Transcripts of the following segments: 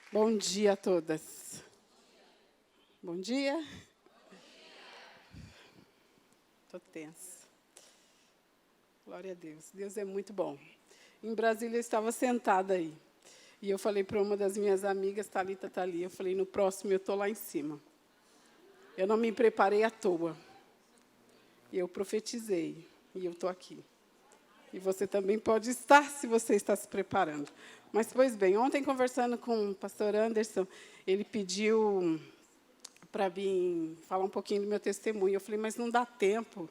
Bom dia a todas. Bom dia. Estou tensa. Glória a Deus. Deus é muito bom. Em Brasília, eu estava sentada aí. E eu falei para uma das minhas amigas, Thalita está ali, eu falei, no próximo eu estou lá em cima. Eu não me preparei à toa. Eu profetizei. E eu estou aqui. E você também pode estar, se você está se preparando. Mas, pois bem, ontem, conversando com o pastor Anderson, ele pediu para vir falar um pouquinho do meu testemunho. Eu falei, mas não dá tempo.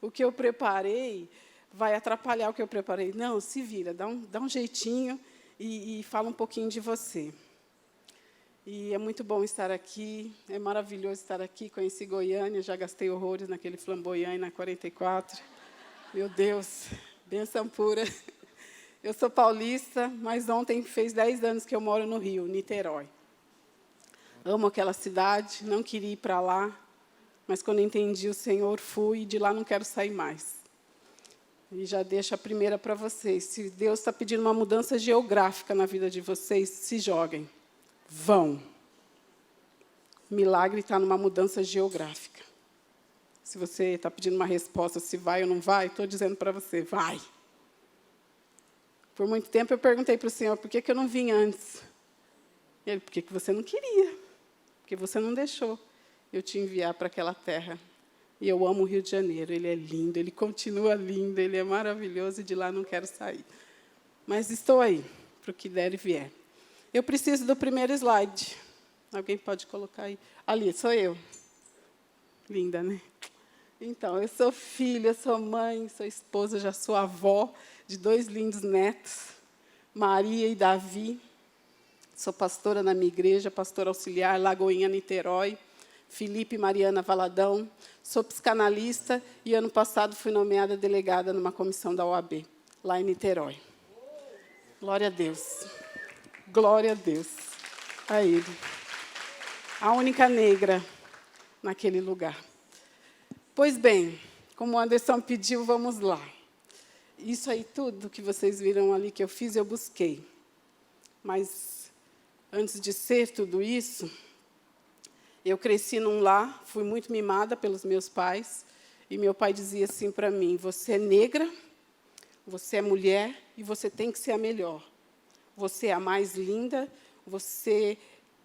O que eu preparei vai atrapalhar o que eu preparei. Não, se vira, dá um jeitinho e fala um pouquinho de você. E é muito bom estar aqui, é maravilhoso estar aqui. Conheci Goiânia, já gastei horrores naquele flamboyant na 44. Meu Deus, bênção pura. Eu sou paulista, mas ontem fez 10 anos que eu moro no Rio, Niterói. Amo aquela cidade, não queria ir para lá, mas quando entendi o Senhor, fui, e de lá não quero sair mais. E já deixo a primeira para vocês. Se Deus está pedindo uma mudança geográfica na vida de vocês, se joguem. Vão. O milagre está numa mudança geográfica. Se você está pedindo uma resposta, se vai ou não vai, estou dizendo para você, vai. Por muito tempo eu perguntei para o Senhor, por que eu não vim antes? Ele, por que você não queria? Porque você não deixou eu te enviar para aquela terra. E eu amo o Rio de Janeiro, ele é lindo, ele continua lindo, ele é maravilhoso, e de lá não quero sair. Mas estou aí, para o que der e vier. Eu preciso do primeiro slide. Alguém pode colocar aí? Ali, sou eu. Linda, né? Então, eu sou filha, sou mãe, sou esposa, já sou avó de 2 lindos netos, Maria e Davi. Sou pastora na minha igreja, pastora auxiliar, Lagoinha, Niterói, Felipe e Mariana Valadão. Sou psicanalista e, ano passado, fui nomeada delegada numa comissão da OAB, lá em Niterói. Glória a Deus. Glória a Deus. A Ele. A única negra naquele lugar. Pois bem, como o Anderson pediu, vamos lá. Isso aí tudo que vocês viram ali que eu fiz, eu busquei. Mas, antes de ser tudo isso, eu cresci num lar, fui muito mimada pelos meus pais, e meu pai dizia assim para mim, você é negra, você é mulher, e você tem que ser a melhor. Você é a mais linda, você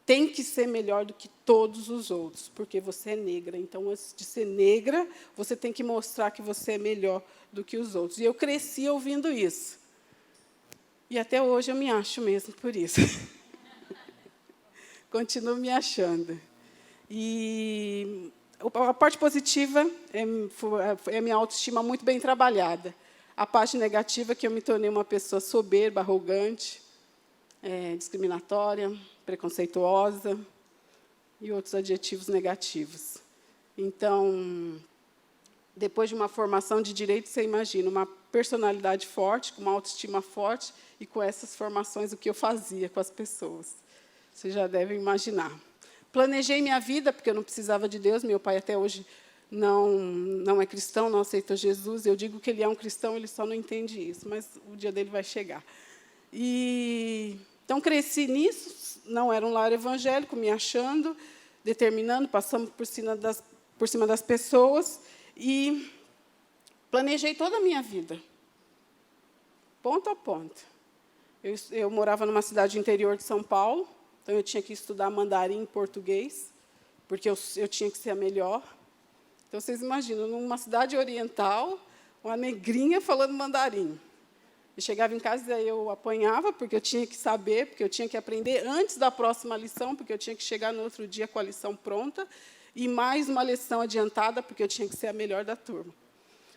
tem que ser melhor do que todos os outros, porque você é negra. Então, antes de ser negra, você tem que mostrar que você é melhor do que os outros. E eu cresci ouvindo isso. E até hoje eu me acho mesmo por isso. Continuo me achando. E a parte positiva é a minha autoestima muito bem trabalhada. A parte negativa é que eu me tornei uma pessoa soberba, arrogante, discriminatória, preconceituosa e outros adjetivos negativos. Então, depois de uma formação de direito, você imagina uma personalidade forte, com uma autoestima forte, e com essas formações, o que eu fazia com as pessoas. Vocês já devem imaginar. Planejei minha vida, porque eu não precisava de Deus, meu pai até hoje não é cristão, não aceitou Jesus. Eu digo que ele é um cristão, ele só não entende isso, mas o dia dele vai chegar. Então, cresci nisso, não era um lar evangélico, me achando, determinando, passando por cima das pessoas, e planejei toda a minha vida, ponto a ponto. Eu morava numa cidade interior de São Paulo, então eu tinha que estudar mandarim e português, porque eu tinha que ser a melhor. Então, vocês imaginam, numa cidade oriental, uma negrinha falando mandarim. Eu chegava em casa e eu apanhava, porque eu tinha que saber, porque eu tinha que aprender antes da próxima lição, porque eu tinha que chegar no outro dia com a lição pronta, e mais uma lição adiantada, porque eu tinha que ser a melhor da turma.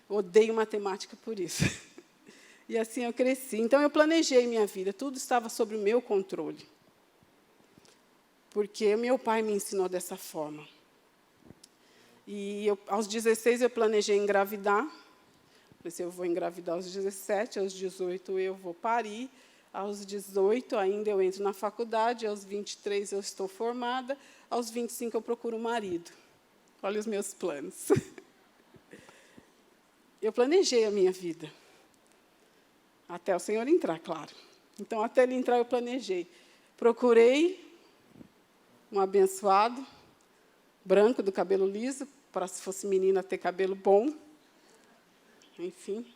Odeio matemática por isso. E assim eu cresci. Então, eu planejei minha vida, tudo estava sob o meu controle. Porque meu pai me ensinou dessa forma. E aos 16, eu planejei engravidar. Pensei, eu vou engravidar aos 17, aos 18 eu vou parir, aos 18 ainda eu entro na faculdade, aos 23 eu estou formada, aos 25 eu procuro um marido. Olha os meus planos. Eu planejei a minha vida. Até o Senhor entrar, claro. Então, até ele entrar, eu planejei. Procurei um abençoado, branco, do cabelo liso, para, se fosse menina, ter cabelo bom. Enfim,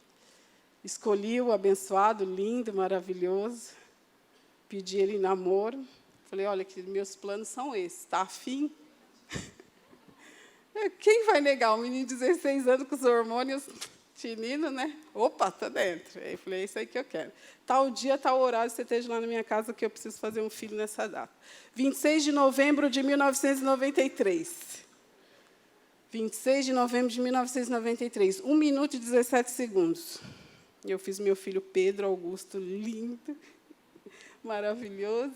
escolhi o abençoado, lindo, maravilhoso. Pedi ele em namoro. Falei, olha, que meus planos são esses, está afim? Quem vai negar? Um menino de 16 anos com os hormônios tinindo, né? Opa, está dentro. Aí eu falei, é isso aí que eu quero. Tal dia, tal horário, você esteja lá na minha casa, que eu preciso fazer um filho nessa data. 26 de novembro de 1993. 26 de novembro de 1993. 1 minuto e 17 segundos. Eu fiz meu filho Pedro Augusto, lindo, maravilhoso,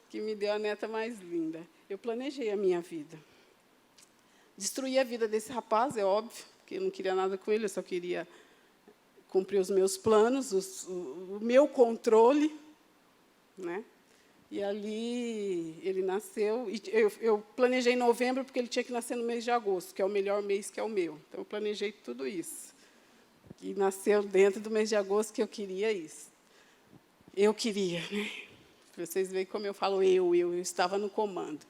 que me deu a neta mais linda. Eu planejei a minha vida. Destruí a vida desse rapaz, é óbvio, porque eu não queria nada com ele, eu só queria cumprir os meus planos, o meu controle, né? E ali ele nasceu. E eu planejei em novembro, porque ele tinha que nascer no mês de agosto, que é o melhor mês, que é o meu. Então, eu planejei tudo isso. E nasceu dentro do mês de agosto, que eu queria isso. Eu queria, né? Vocês veem como eu falo eu estava no comando.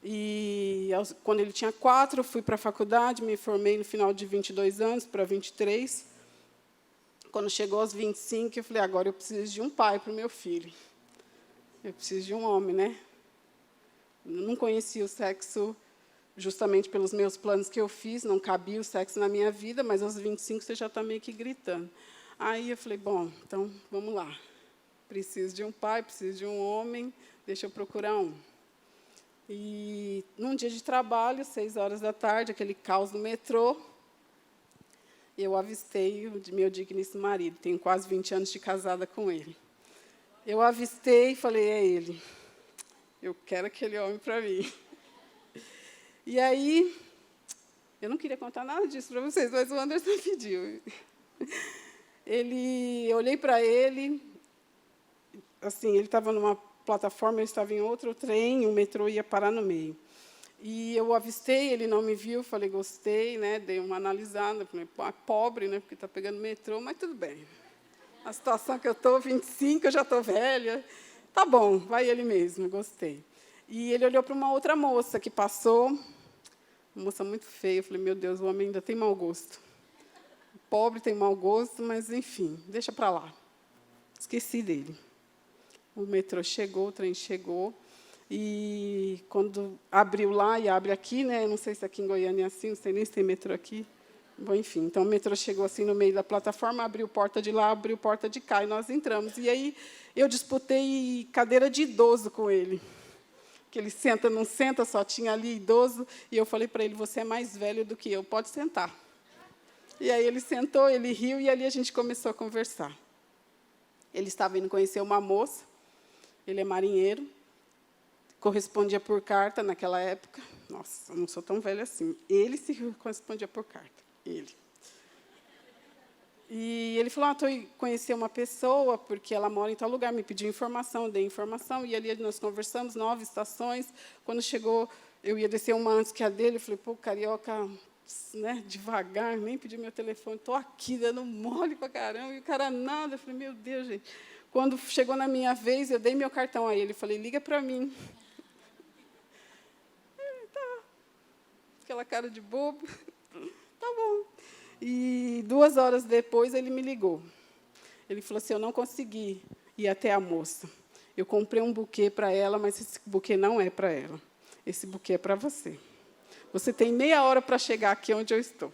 E, quando ele tinha 4, eu fui para a faculdade, me formei no final de 22 anos, para 23. Quando chegou aos 25, eu falei, agora eu preciso de um pai para o meu filho. Eu preciso de um homem, né? Eu não conhecia o sexo justamente pelos meus planos que eu fiz, não cabia o sexo na minha vida, mas aos 25 você já está meio que gritando. Aí eu falei, bom, então vamos lá. Preciso de um pai, preciso de um homem, deixa eu procurar um. E, num dia de trabalho, 6 horas da tarde, aquele caos no metrô, eu avistei o meu digníssimo marido. Tenho quase 20 anos de casada com ele. Eu avistei e falei, é ele. Eu quero aquele homem para mim. E aí, eu não queria contar nada disso para vocês, mas o Anderson pediu. Eu olhei para ele, assim, ele estava numa plataforma, eu estava em outro trem, o metrô ia parar no meio. E eu avistei, ele não me viu, falei, gostei, né? Dei uma analisada, falei, pobre, né? Porque está pegando metrô, mas tudo bem. A situação que eu estou, 25, eu já estou velha. Tá bom, vai ele mesmo, gostei. E ele olhou para uma outra moça que passou, uma moça muito feia. Eu falei, meu Deus, o homem ainda tem mau gosto. O pobre tem mau gosto, mas, enfim, deixa para lá. Esqueci dele. O metrô chegou, o trem chegou, e quando abriu lá e abre aqui, né? Não sei se aqui em Goiânia é assim, não sei nem se tem metrô aqui. Bom, enfim, então o metrô chegou assim no meio da plataforma, abriu porta de lá, abriu porta de cá, e nós entramos. E aí eu disputei cadeira de idoso com ele. Que ele senta, não senta, só tinha ali idoso, e eu falei para ele, você é mais velho do que eu, pode sentar. E aí ele sentou, ele riu, e ali a gente começou a conversar. Ele estava indo conhecer uma moça, ele é marinheiro, correspondia por carta naquela época. Nossa, eu não sou tão velha assim. Ele se correspondia por carta, ele. E ele falou, estou indo conhecer uma pessoa, porque ela mora em tal lugar, me pediu informação, dei informação, e ali nós conversamos, 9 estações. Quando chegou, eu ia descer uma antes que a dele, eu falei, pô, carioca, né, devagar, nem pedi meu telefone, estou aqui dando mole para caramba, e o cara nada. Eu falei, meu Deus, gente. Quando chegou na minha vez, eu dei meu cartão a ele, falei, liga para mim. Tá. Aquela cara de bobo. Tá bom. E 2 horas depois, ele me ligou. Ele falou assim, eu não consegui ir até a moça. Eu comprei um buquê para ela, mas esse buquê não é para ela. Esse buquê é para você. Você tem meia hora para chegar aqui onde eu estou.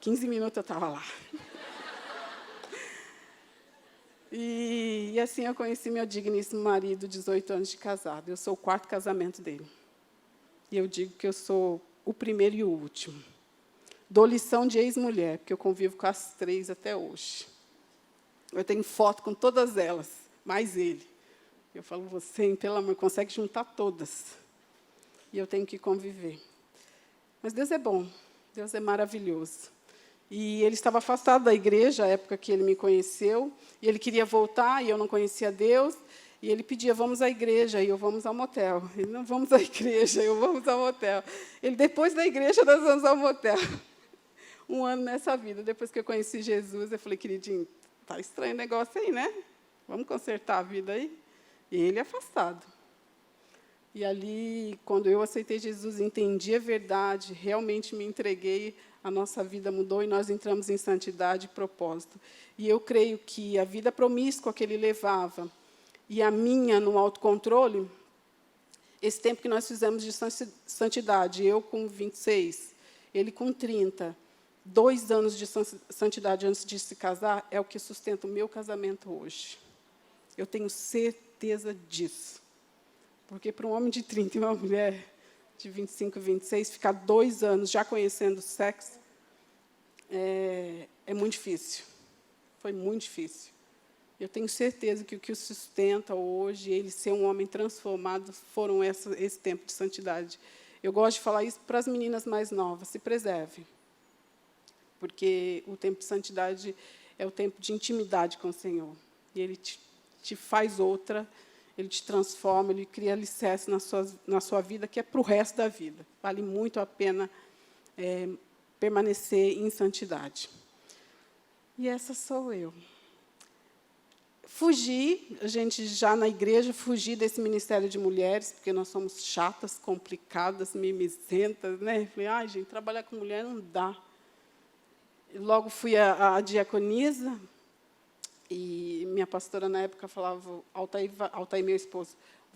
15 minutos eu estava lá. E assim eu conheci meu digníssimo marido, 18 anos de casado. Eu sou o 4º casamento dele. E eu digo que eu sou o primeiro e o último. Dou lição de ex-mulher, porque eu convivo com as 3 até hoje. Eu tenho foto com todas elas, mais ele. Eu falo, você, pelo amor, consegue juntar todas. E eu tenho que conviver. Mas Deus é bom, Deus é maravilhoso. E ele estava afastado da igreja, a época que ele me conheceu, e ele queria voltar, e eu não conhecia Deus, e ele pedia, vamos à igreja, e eu, vamos ao motel. Ele, não, vamos à igreja, eu, vamos ao motel. Ele, depois da igreja, nós vamos ao motel. 1 ano nessa vida, depois que eu conheci Jesus, eu falei, queridinho, está estranho o negócio aí, né? Vamos consertar a vida aí? ele afastado. E ali, quando eu aceitei Jesus, entendi a verdade, realmente me entreguei, a nossa vida mudou e nós entramos em santidade e propósito. E eu creio que a vida promíscua que ele levava e a minha no autocontrole, esse tempo que nós fizemos de santidade, eu com 26, ele com 30, 2 anos de santidade antes de se casar, é o que sustenta o meu casamento hoje. Eu tenho certeza disso. Porque para um homem de 30 e uma mulher de 25, 26, ficar 2 anos já conhecendo o sexo, é muito difícil. Foi muito difícil. Eu tenho certeza que o que o sustenta hoje, ele ser um homem transformado, foram esse tempo de santidade. Eu gosto de falar isso para as meninas mais novas, se preservem. Porque o tempo de santidade é o tempo de intimidade com o Senhor. E Ele te faz outra, Ele te transforma, Ele cria alicerce na sua vida, que é para o resto da vida. Vale muito a pena permanecer em santidade. E essa sou eu. Fugi, a gente já na igreja, fugi desse ministério de mulheres, porque nós somos chatas, complicadas, mimizentas, né? Falei, ai, gente, trabalhar com mulher não dá. Logo fui à diaconisa, e minha pastora, na época, falava, Altair, meu esposo,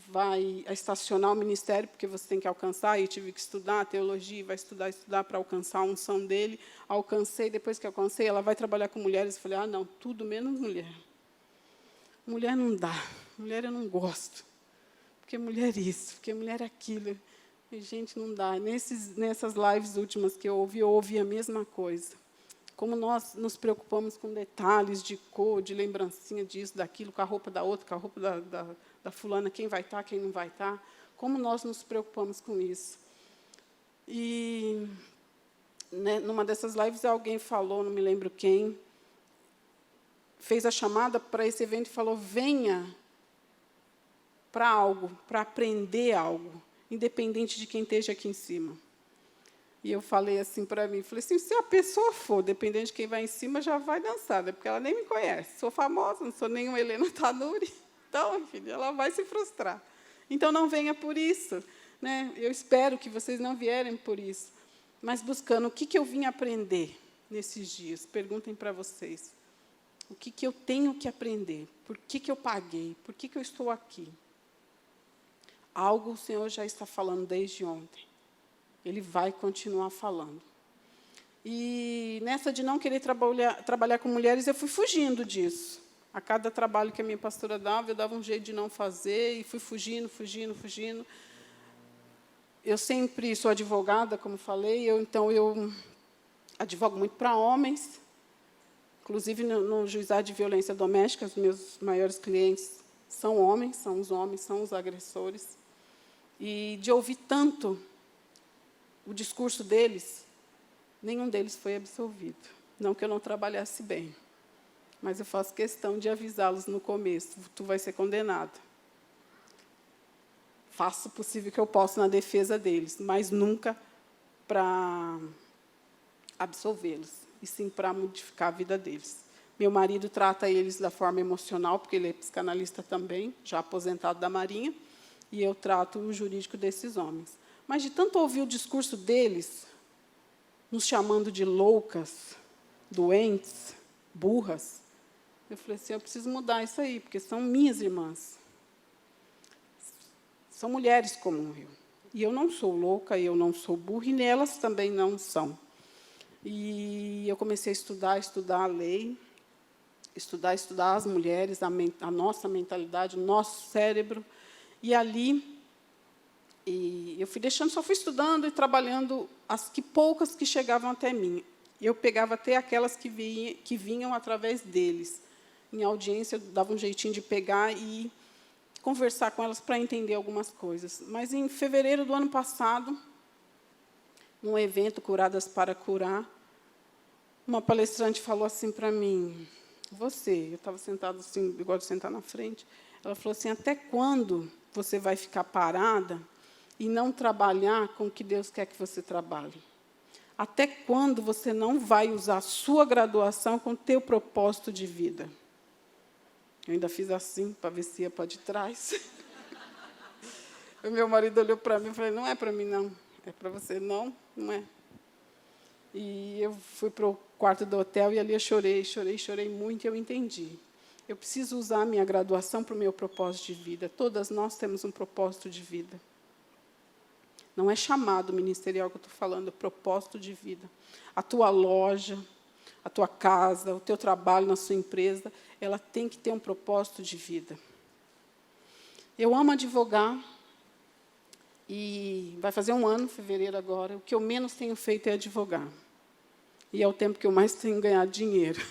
vai estacionar o ministério, porque você tem que alcançar, e eu tive que estudar teologia, vai estudar para alcançar a unção dele. Alcancei, depois que alcancei, ela vai trabalhar com mulheres. Eu falei, não, tudo menos mulher. Mulher não dá, mulher eu não gosto, porque mulher isso, porque mulher aquilo. E, gente, não dá. Nessas lives últimas que eu ouvi a mesma coisa. Como nós nos preocupamos com detalhes de cor, de lembrancinha disso, daquilo, com a roupa da outra, com a roupa da fulana, quem vai estar, quem não vai estar. Como nós nos preocupamos com isso. E, né, numa dessas lives, alguém falou, não me lembro quem, fez a chamada para esse evento e falou, venha para algo, para aprender algo, independente de quem esteja aqui em cima. E eu falei assim para mim, falei assim, se a pessoa for, dependendo de quem vai em cima, já vai dançar, né? Porque ela nem me conhece. Sou famosa, não sou nenhuma Helena Tanuri. Então, filha, ela vai se frustrar. Então, não venha por isso. Né? Eu espero que vocês não vierem por isso. Mas buscando o que eu vim aprender nesses dias. Perguntem para vocês. O que eu tenho que aprender? Por que eu paguei? Por que eu estou aqui? Algo o Senhor já está falando desde ontem. Ele vai continuar falando. E, nessa de não querer trabalhar com mulheres, eu fui fugindo disso. A cada trabalho que a minha pastora dava, eu dava um jeito de não fazer, e fui fugindo. Eu sempre sou advogada, como falei, então eu advogo muito para homens. Inclusive, no juizado de violência doméstica, os meus maiores clientes são homens, são os agressores. E, de ouvir tanto o discurso deles, nenhum deles foi absolvido. Não que eu não trabalhasse bem, mas eu faço questão de avisá-los no começo, tu vai ser condenado. Faço o possível que eu possa na defesa deles, mas nunca para absolvê-los, e sim para modificar a vida deles. Meu marido trata eles da forma emocional, porque ele é psicanalista também, já aposentado da Marinha, e eu trato o jurídico desses homens. Mas, de tanto ouvir o discurso deles, nos chamando de loucas, doentes, burras, eu falei assim, eu preciso mudar isso aí, porque são minhas irmãs. São mulheres como eu. E eu não sou louca, eu não sou burra, e elas também não são. E eu comecei a estudar a lei, estudar as mulheres, a nossa mentalidade, o nosso cérebro. E ali, eu fui deixando, só fui estudando e trabalhando as poucas que chegavam até mim. Eu pegava até aquelas que vinham através deles. Em audiência, eu dava um jeitinho de pegar e conversar com elas para entender algumas coisas. Mas, em fevereiro do ano passado, num evento Curadas para Curar, uma palestrante falou assim para mim, eu estava sentada assim, eu gosto de sentar na frente, ela falou assim, até quando você vai ficar parada e não trabalhar com o que Deus quer que você trabalhe? Até quando você não vai usar a sua graduação com o teu propósito de vida? Eu ainda fiz assim, para ver se ia para de trás. O meu marido olhou para mim e falou, não é para mim, não. É para você. Não, não é. E eu fui para o quarto do hotel e ali eu chorei muito, e eu entendi. Eu preciso usar a minha graduação para o meu propósito de vida. Todas nós temos um propósito de vida. Não é chamado ministerial que eu estou falando, é propósito de vida. A tua loja, a tua casa, o teu trabalho na sua empresa, ela tem que ter um propósito de vida. Eu amo advogar, e vai fazer 1 ano, em fevereiro agora. O que eu menos tenho feito é advogar. E é o tempo que eu mais tenho ganhado dinheiro.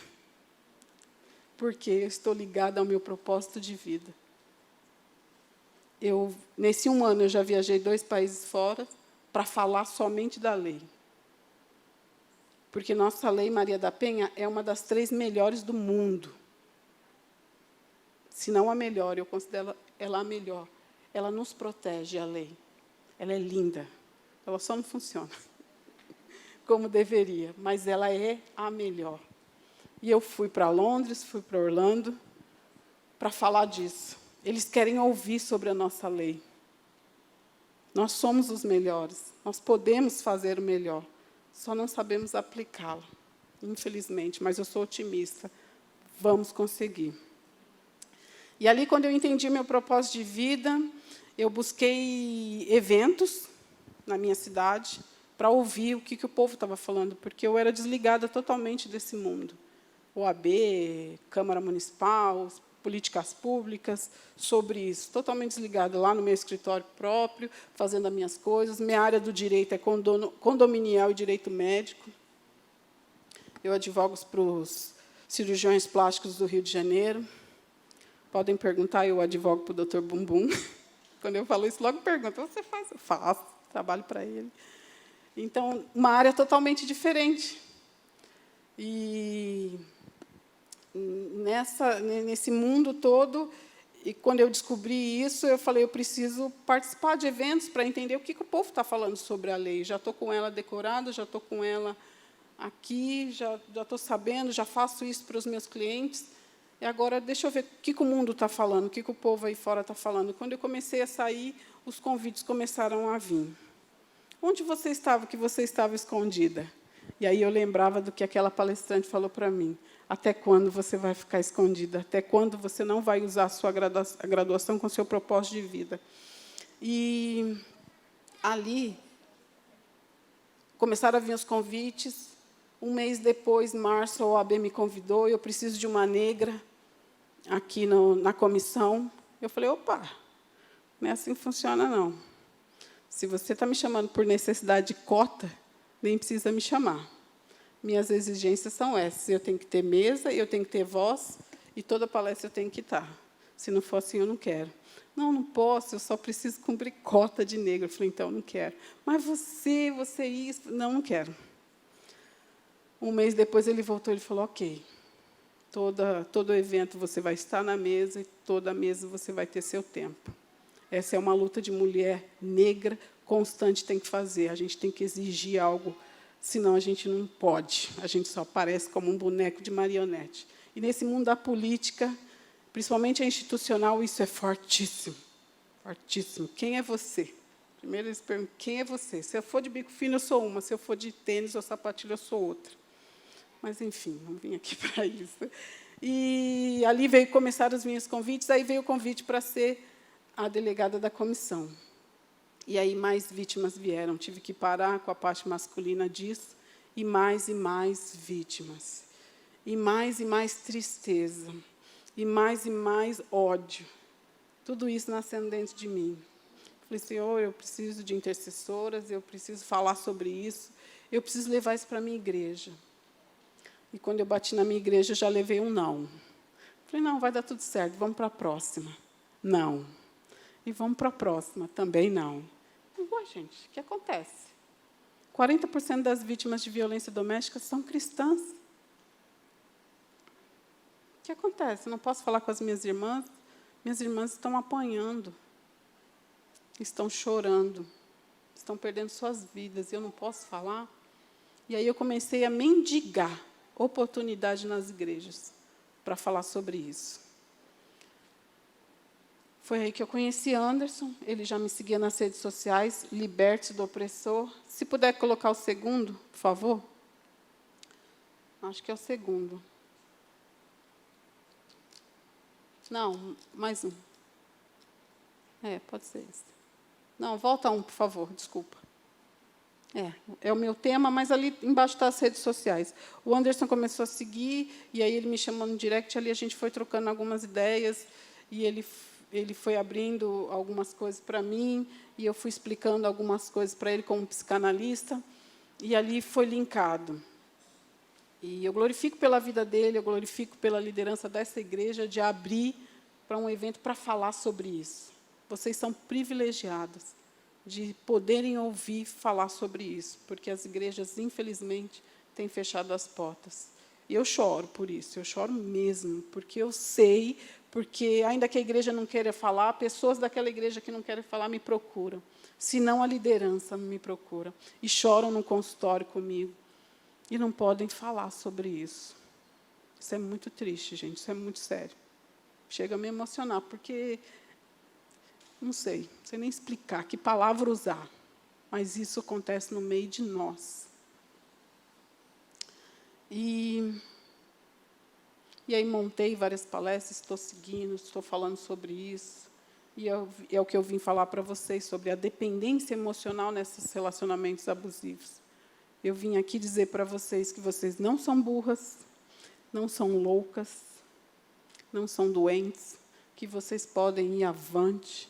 Porque eu estou ligada ao meu propósito de vida. Nesse 1 ano, eu já viajei 2 países fora para falar somente da lei. Porque nossa lei Maria da Penha é uma das 3 melhores do mundo. Se não a melhor, eu considero ela a melhor. Ela nos protege, a lei. Ela é linda. Ela só não funciona como deveria, mas ela é a melhor. E eu fui para Londres, fui para Orlando, para falar disso. Eles querem ouvir sobre a nossa lei. Nós somos os melhores. Nós podemos fazer o melhor. Só não sabemos aplicá-la, infelizmente. Mas eu sou otimista. Vamos conseguir. E ali, quando eu entendi meu propósito de vida, eu busquei eventos na minha cidade para ouvir o que o povo estava falando, porque eu era desligada totalmente desse mundo. OAB, Câmara Municipal, políticas públicas, sobre isso. Totalmente desligada lá no meu escritório próprio, fazendo as minhas coisas. Minha área do direito é condominial e direito médico. Eu advogo para os cirurgiões plásticos do Rio de Janeiro. Podem perguntar, eu advogo para o Dr. Bumbum. Quando eu falo isso, logo pergunta, você faz? Eu faço, trabalho para ele. Então, uma área totalmente diferente. E nesse mundo todo, e quando eu descobri isso, eu falei, eu preciso participar de eventos para entender o que o povo está falando sobre a lei. Já estou com ela decorada, já estou com ela aqui, já estou sabendo, já faço isso para os meus clientes. E agora, deixa eu ver o que o mundo está falando, o que o povo aí fora está falando. Quando eu comecei a sair, os convites começaram a vir. Onde você estava, que você estava escondida? E aí eu lembrava do que aquela palestrante falou para mim. Até quando você vai ficar escondida? Até quando você não vai usar a sua graduação com o seu propósito de vida? E ali começaram a vir os convites. 1 mês depois, março, a OAB me convidou. Eu preciso de uma negra aqui na comissão. Eu falei, opa, não é assim que funciona, não. Se você está me chamando por necessidade de cota, nem precisa me chamar. Minhas exigências são essas. Eu tenho que ter mesa, eu tenho que ter voz, e toda palestra eu tenho que estar. Se não for assim, eu não quero. Não, não posso, eu só preciso cumprir cota de negro. Eu falei, então, não quero. Mas você isso... Não, não quero. 1 mês depois, ele voltou e falou, ok, todo evento você vai estar na mesa, e toda mesa você vai ter seu tempo. Essa é uma luta de mulher negra constante, tem que fazer. A gente tem que exigir algo, senão a gente não pode. A gente só aparece como um boneco de marionete. E, nesse mundo da política, principalmente a institucional, isso é fortíssimo. Fortíssimo. Quem é você? Primeiro, eles perguntam, quem é você? Se eu for de bico fino, eu sou uma. Se eu for de tênis ou sapatilha, eu sou outra. Mas, enfim, não vim aqui para isso. E ali começaram os meus convites, aí veio o convite para ser a delegada da comissão. E aí mais vítimas vieram. Tive que parar com a parte masculina disso, e mais vítimas. E mais tristeza. E mais ódio. Tudo isso nascendo dentro de mim. Falei, Senhor, eu preciso de intercessoras, eu preciso falar sobre isso, eu preciso levar isso para a minha igreja. E, quando eu bati na minha igreja, eu já levei um não. Falei, não, vai dar tudo certo, vamos para a próxima. Não. E vamos para a próxima, também não. Ué, gente, o que acontece? 40% das vítimas de violência doméstica são cristãs. O que acontece? Eu não posso falar com as minhas irmãs? Minhas irmãs estão apanhando, estão chorando, estão perdendo suas vidas, e eu não posso falar? E aí eu comecei a mendigar oportunidade nas igrejas para falar sobre isso. Foi aí que eu conheci Anderson. Ele já me seguia nas redes sociais, Liberte do Opressor. Se puder colocar o segundo, por favor. Acho que é o segundo. Não, mais um. Pode ser esse. Não, volta um, por favor, desculpa. É o meu tema, mas ali embaixo está as redes sociais. O Anderson começou a seguir, e aí ele me chamou no direct, ali a gente foi trocando algumas ideias, e ele foi abrindo algumas coisas para mim, e eu fui explicando algumas coisas para ele como psicanalista, e ali foi linkado. E eu glorifico pela vida dele, eu glorifico pela liderança dessa igreja de abrir para um evento para falar sobre isso. Vocês são privilegiados de poderem ouvir falar sobre isso, porque as igrejas, infelizmente, têm fechado as portas. E eu choro por isso, eu choro mesmo, porque eu sei, porque, ainda que a igreja não queira falar, pessoas daquela igreja que não querem falar me procuram, se não a liderança me procura, e choram no consultório comigo, e não podem falar sobre isso. Isso é muito triste, gente, isso é muito sério. Chega a me emocionar, porque não sei nem explicar que palavra usar, mas isso acontece no meio de nós. E aí montei várias palestras, estou seguindo, estou falando sobre isso, e é o que eu vim falar para vocês, sobre a dependência emocional nesses relacionamentos abusivos. Eu vim aqui dizer para vocês que vocês não são burras, não são loucas, não são doentes, que vocês podem ir avante,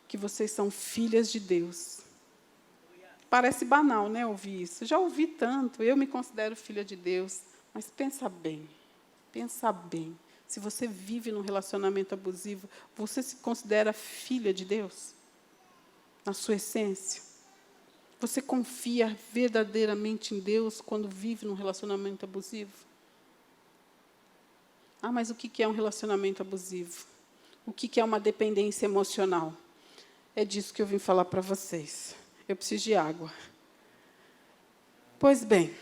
que vocês são filhas de Deus. Parece banal, né, ouvir isso. Já ouvi tanto, eu me considero filha de Deus, mas pensa bem. Se você vive num relacionamento abusivo, você se considera filha de Deus? Na sua essência? Você confia verdadeiramente em Deus quando vive num relacionamento abusivo? Mas o que é um relacionamento abusivo? O que é uma dependência emocional? É disso que eu vim falar para vocês. Eu preciso de água. Pois bem,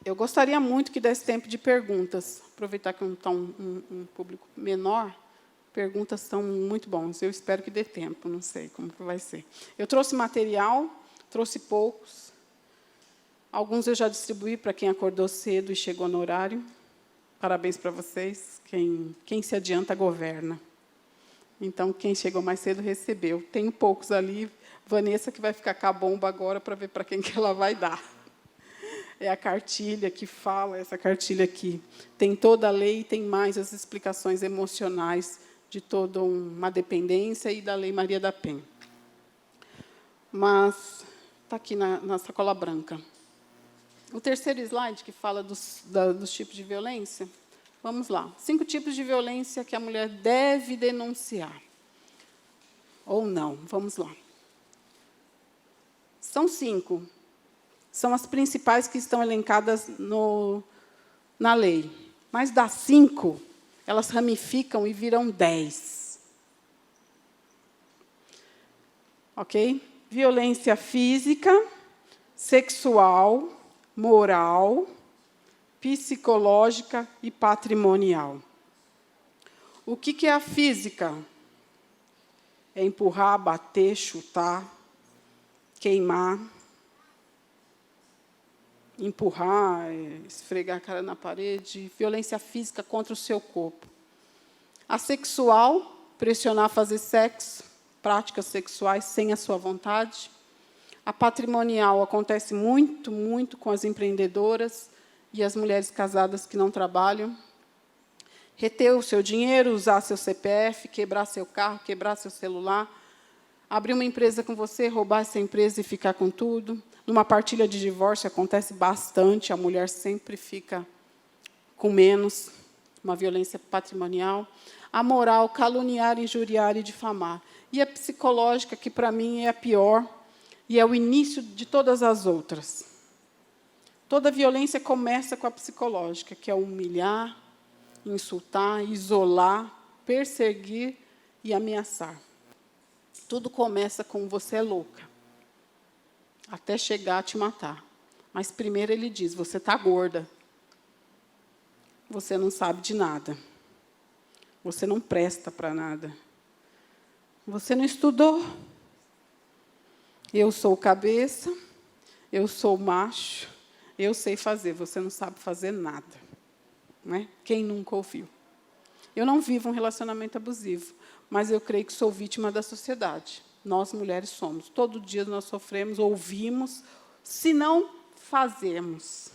eu gostaria muito que desse tempo de perguntas. Aproveitar que não está um público menor, perguntas são muito bons. Eu espero que dê tempo, não sei como que vai ser. Eu trouxe material, trouxe poucos. Alguns eu já distribuí para quem acordou cedo e chegou no horário. Parabéns para vocês. Quem se adianta, governa. Então, quem chegou mais cedo, recebeu. Tenho poucos ali. Vanessa, que vai ficar com a bomba agora para ver para quem que ela vai dar. É a cartilha que fala, essa cartilha aqui. Tem toda a lei e tem mais as explicações emocionais de toda uma dependência e da Lei Maria da Penha. Mas está aqui na sacola branca. O terceiro slide, que fala dos tipos de violência. Vamos lá. 5 tipos de violência que a mulher deve denunciar. Ou não. Vamos lá. São 5. São as principais que estão elencadas na lei. Mas das 5, elas ramificam e viram 10. Ok? Violência física, sexual, moral, psicológica e patrimonial. O que é a física? É empurrar, bater, chutar, queimar, empurrar, esfregar a cara na parede, violência física contra o seu corpo. A sexual, pressionar a fazer sexo, práticas sexuais sem a sua vontade. A patrimonial acontece muito, muito com as empreendedoras e as mulheres casadas que não trabalham. Reter o seu dinheiro, usar seu CPF, quebrar seu carro, quebrar seu celular, abrir uma empresa com você, roubar essa empresa e ficar com tudo. Numa partilha de divórcio acontece bastante, a mulher sempre fica com menos, uma violência patrimonial. A moral, caluniar, injuriar e difamar. E a psicológica, que para mim é a pior, e é o início de todas as outras. Toda violência começa com a psicológica, que é humilhar, insultar, isolar, perseguir e ameaçar. Tudo começa com você é louca, até chegar a te matar. Mas primeiro ele diz, você está gorda, você não sabe de nada, você não presta para nada, Você não estudou. Eu sou o cabeça, eu sou o macho, eu sei fazer, você não sabe fazer nada. Não é? Quem nunca ouviu? Eu não vivo um relacionamento abusivo, mas eu creio que sou vítima da sociedade. Nós, mulheres, somos. Todo dia nós sofremos, ouvimos, se não fazemos.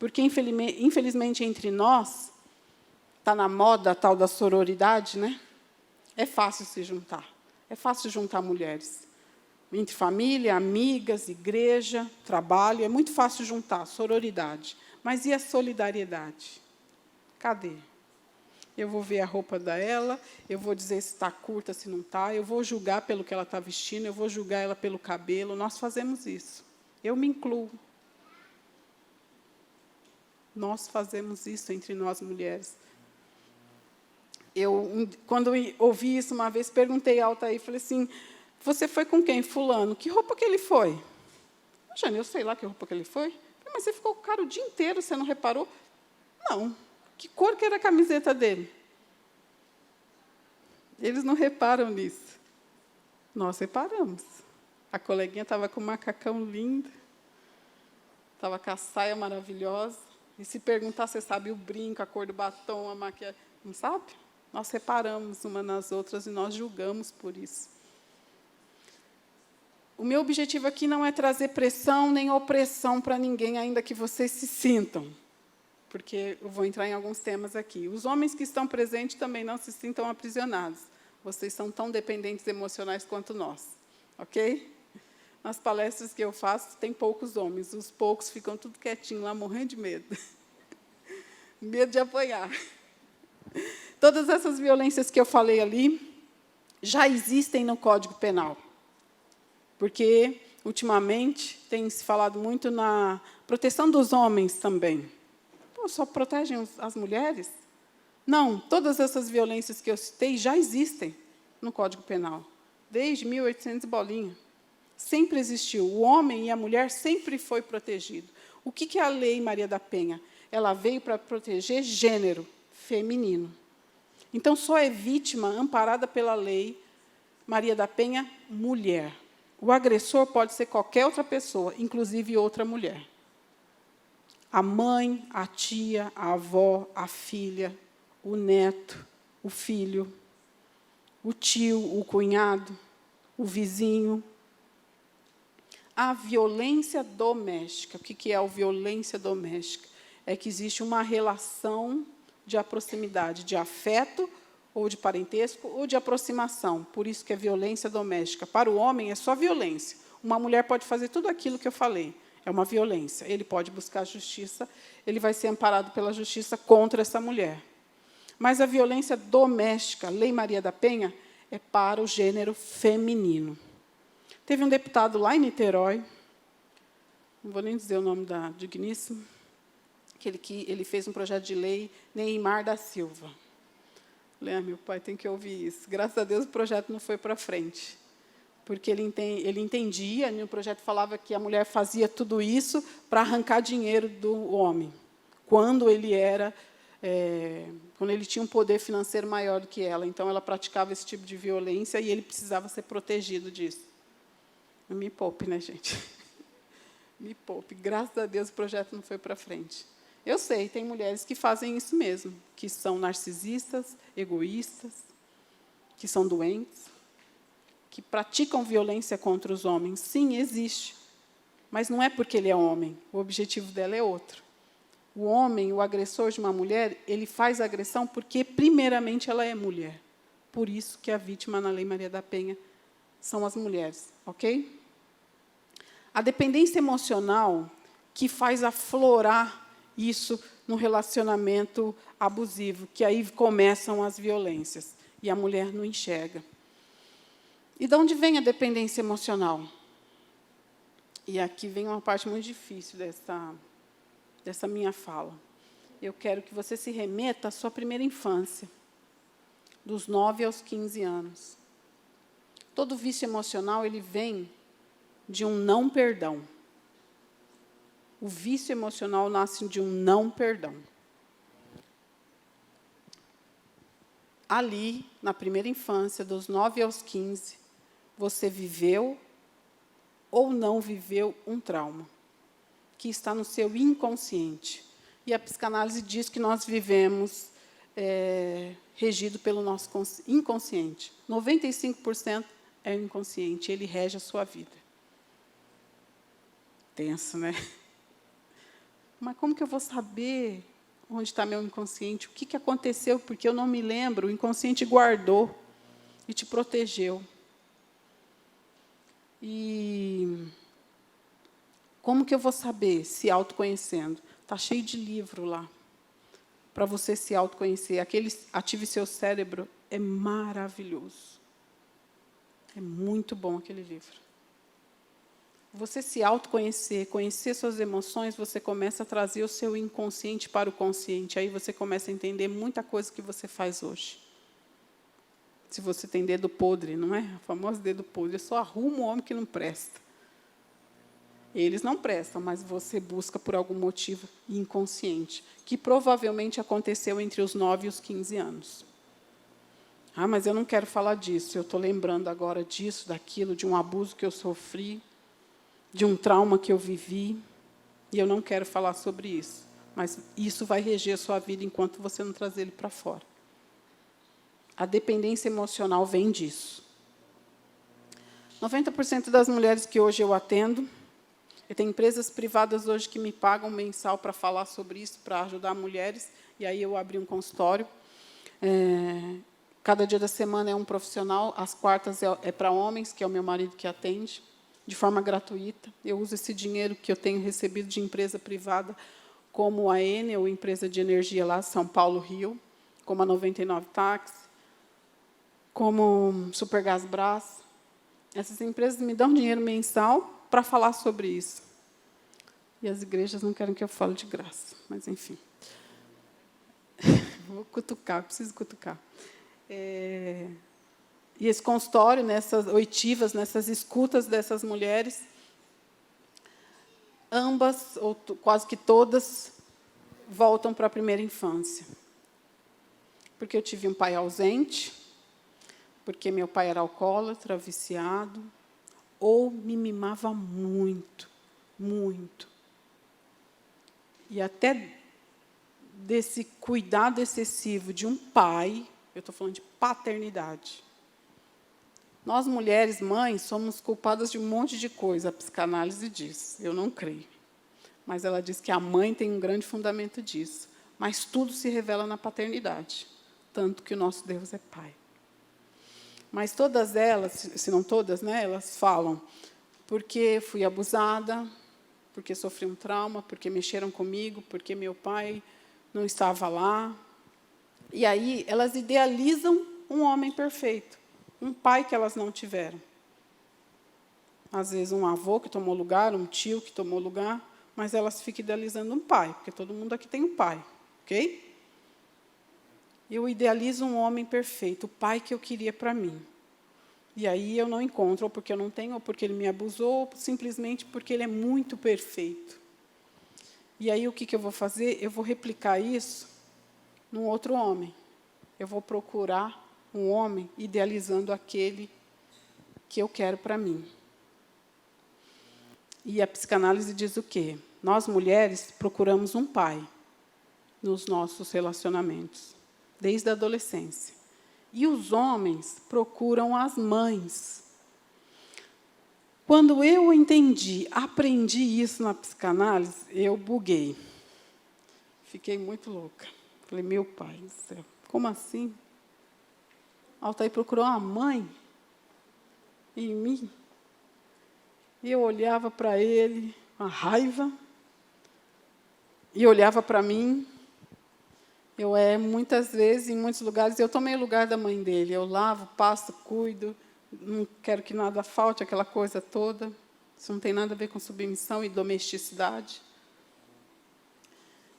Porque, infelizmente, entre nós, está na moda a tal da sororidade, né? É fácil se juntar. É fácil juntar mulheres. Entre família, amigas, igreja, trabalho, é muito fácil juntar, sororidade. Mas e a solidariedade? Cadê? Eu vou ver a roupa dela, eu vou dizer se está curta, se não está, eu vou julgar pelo que ela está vestindo, eu vou julgar ela pelo cabelo. Nós fazemos isso. Eu me incluo. Nós fazemos isso entre nós, mulheres. Quando eu ouvi isso uma vez, perguntei alto aí, falei assim, você foi com quem? Fulano. Que roupa que ele foi? Jane, eu sei lá que roupa que ele foi. Mas você ficou com o cara o dia inteiro, você não reparou? Não. Que cor que era a camiseta dele? Eles não reparam nisso. Nós reparamos. A coleguinha estava com um macacão lindo, estava com a saia maravilhosa. E se perguntar, você sabe o brinco, a cor do batom, a maquiagem. Não sabe? Nós reparamos uma nas outras e nós julgamos por isso. O meu objetivo aqui não é trazer pressão nem opressão para ninguém, ainda que vocês se sintam. Porque eu vou entrar em alguns temas aqui. Os homens que estão presentes também não se sintam aprisionados. Vocês são tão dependentes emocionais quanto nós. Ok? Nas palestras que eu faço, tem poucos homens. Os poucos ficam tudo quietinhos lá, morrendo de medo. Medo de apanhar. Todas essas violências que eu falei ali já existem no Código Penal. Porque, ultimamente, tem se falado muito na proteção dos homens também. Pô, só protegem as mulheres? Não, todas essas violências que eu citei já existem no Código Penal, desde 1800 bolinha. Sempre existiu. O homem e a mulher sempre foi protegido. O que é a Lei Maria da Penha? Ela veio para proteger gênero feminino. Então, só é vítima amparada pela Lei Maria da Penha, mulher. O agressor pode ser qualquer outra pessoa, inclusive outra mulher. A mãe, a tia, a avó, a filha, o neto, o filho, o tio, o cunhado, o vizinho. A violência doméstica. O que é a violência doméstica? É que existe uma relação de proximidade, de afeto, ou de parentesco, ou de aproximação. Por isso que é violência doméstica. Para o homem, é só violência. Uma mulher pode fazer tudo aquilo que eu falei. É uma violência. Ele pode buscar justiça, ele vai ser amparado pela justiça contra essa mulher. Mas a violência doméstica, Lei Maria da Penha, é para o gênero feminino. Teve um deputado lá em Niterói, não vou nem dizer o nome da digníssima, que ele fez um projeto de lei, Neymar da Silva. Falei, meu pai tem que ouvir isso. Graças a Deus o projeto não foi para frente. Porque ele entendia, no projeto falava que a mulher fazia tudo isso para arrancar dinheiro do homem, quando ele tinha um poder financeiro maior do que ela. Então, ela praticava esse tipo de violência e ele precisava ser protegido disso. Me poupe, né, gente? Me poupe. Graças a Deus o projeto não foi para frente. Eu sei, tem mulheres que fazem isso mesmo, que são narcisistas, egoístas, que são doentes, que praticam violência contra os homens. Sim, existe. Mas não é porque ele é homem. O objetivo dela é outro. O homem, o agressor de uma mulher, ele faz a agressão porque, primeiramente, ela é mulher. Por isso que a vítima na Lei Maria da Penha são as mulheres. Ok? A dependência emocional que faz aflorar isso no relacionamento abusivo, que aí começam as violências, e a mulher não enxerga. E de onde vem a dependência emocional? E aqui vem uma parte muito difícil dessa minha fala. Eu quero que você se remeta à sua primeira infância, dos 9 aos 15 anos. Todo vício emocional ele vem de um não perdão. O vício emocional nasce de um não perdão. ali, na primeira infância, dos 9 aos 15, você viveu ou não viveu um trauma, que está no seu inconsciente. E a psicanálise diz que nós vivemos regido pelo nosso inconsciente. 95% é o inconsciente, ele rege a sua vida. Tenso, né? Mas como que eu vou saber onde está meu inconsciente? O que aconteceu? Porque eu não me lembro. O inconsciente guardou e te protegeu. E como que eu vou saber? Se autoconhecendo. Está cheio de livro lá, para você se autoconhecer. Aquele Ative Seu Cérebro é maravilhoso. É muito bom aquele livro. Você se autoconhecer, conhecer suas emoções, você começa a trazer o seu inconsciente para o consciente. Aí você começa a entender muita coisa que você faz hoje. Se você tem dedo podre, não é? O famoso dedo podre. Eu só arrumo o homem que não presta. Eles não prestam, mas você busca por algum motivo inconsciente, que provavelmente aconteceu entre os 9 e os 15 anos. Ah, mas eu não quero falar disso. Eu estou lembrando agora disso, daquilo, de um abuso que eu sofri, de um trauma que eu vivi, e eu não quero falar sobre isso. Mas isso vai reger a sua vida enquanto você não trazer ele para fora. A dependência emocional vem disso. 90% das mulheres que hoje eu atendo, eu tenho empresas privadas hoje que me pagam mensal para falar sobre isso, para ajudar mulheres, e aí eu abri um consultório. Cada dia da semana é um profissional, às quartas é para homens, que é o meu marido que atende, de forma gratuita. Eu uso esse dinheiro que eu tenho recebido de empresa privada, como a Enel, empresa de energia lá, São Paulo, Rio, como a 99 Táxi, como Supergás Brás. Essas empresas me dão dinheiro mensal para falar sobre isso. E as igrejas não querem que eu fale de graça, mas, enfim. Vou cutucar, preciso cutucar. E esse consultório, nessas oitivas, nessas escutas dessas mulheres, ambas, ou quase que todas, voltam para a primeira infância. Porque eu tive um pai ausente, porque meu pai era alcoólatra, viciado, ou me mimava muito, muito. E até desse cuidado excessivo de um pai, eu estou falando de paternidade. Nós, mulheres, mães, somos culpadas de um monte de coisa, a psicanálise diz, eu não creio. Mas ela diz que a mãe tem um grande fundamento disso. Mas tudo se revela na paternidade, tanto que o nosso Deus é Pai. Mas todas elas, se não todas, né, elas falam, porque fui abusada, porque sofri um trauma, porque mexeram comigo, porque meu pai não estava lá. E aí elas idealizam um homem perfeito, um pai que elas não tiveram. Às vezes um avô que tomou lugar, um tio que tomou lugar, mas elas ficam idealizando um pai, porque todo mundo aqui tem um pai, ok? Eu idealizo um homem perfeito, o pai que eu queria para mim. E aí eu não encontro, ou porque eu não tenho, ou porque ele me abusou, ou simplesmente porque ele é muito perfeito. E aí o que eu vou fazer? Eu vou replicar isso num outro homem. Eu vou procurar um homem idealizando aquele que eu quero para mim. E a psicanálise diz o quê? Nós, mulheres, procuramos um pai nos nossos relacionamentos, desde a adolescência. E os homens procuram as mães. Quando eu entendi, aprendi isso na psicanálise, eu buguei. Fiquei muito louca. Falei, meu pai do céu, como assim? Altair procurou uma mãe em mim. E eu olhava para ele, com raiva, e olhava para mim. Muitas vezes, em muitos lugares, eu tomei o lugar da mãe dele. Eu lavo, passo, cuido, não quero que nada falte, aquela coisa toda. Isso não tem nada a ver com submissão e domesticidade.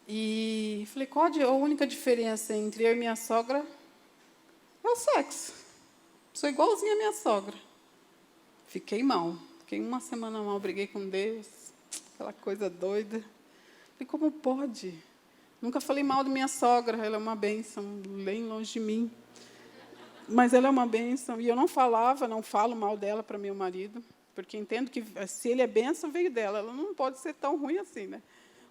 E falei, qual a única diferença entre eu e minha sogra? É o sexo. Sou igualzinha à minha sogra. Fiquei mal. Fiquei uma semana mal, briguei com Deus, aquela coisa doida. Falei, como pode? Nunca falei mal de minha sogra, ela é uma bênção, bem longe de mim. Mas ela é uma bênção. E eu não falo mal dela para meu marido, porque entendo que, se ele é bênção, veio dela. Ela não pode ser tão ruim assim, né?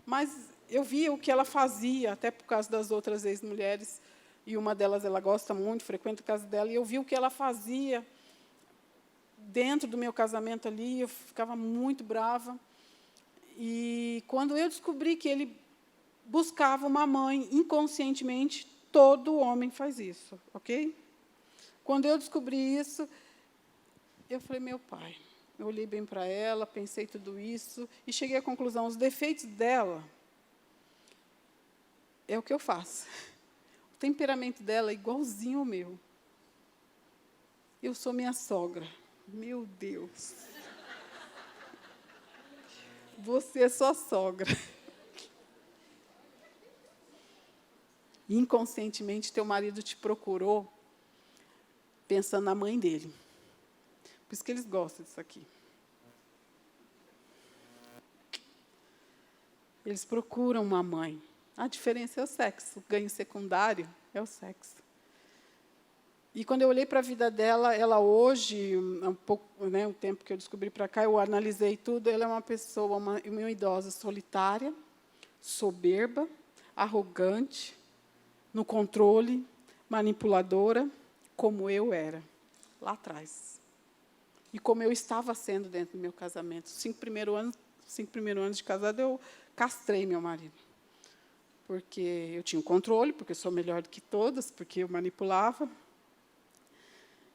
Mas eu via o que ela fazia, até por causa das outras ex-mulheres, e uma delas ela gosta muito, frequenta a casa dela, e eu vi o que ela fazia dentro do meu casamento ali, eu ficava muito brava. E, quando eu descobri que ele buscava uma mãe inconscientemente, todo homem faz isso, ok? Quando eu descobri isso, eu falei, meu pai, eu olhei bem para ela, pensei tudo isso, e cheguei à conclusão, os defeitos dela é o que eu faço. O temperamento dela é igualzinho ao meu. Eu sou minha sogra. Meu Deus. Você é sua sogra. Inconscientemente, teu marido te procurou pensando na mãe dele. Por isso que eles gostam disso aqui. Eles procuram uma mãe. A diferença é o sexo. O ganho secundário é o sexo. E, quando eu olhei para a vida dela, ela hoje, um tempo que eu descobri para cá, eu analisei tudo, ela é uma pessoa, uma idosa solitária, soberba, arrogante, no controle, manipuladora, como eu era, lá atrás. E como eu estava sendo dentro do meu casamento. 5 primeiros anos de casado, eu castrei meu marido. Porque eu tinha o controle, porque eu sou melhor do que todas, porque eu manipulava.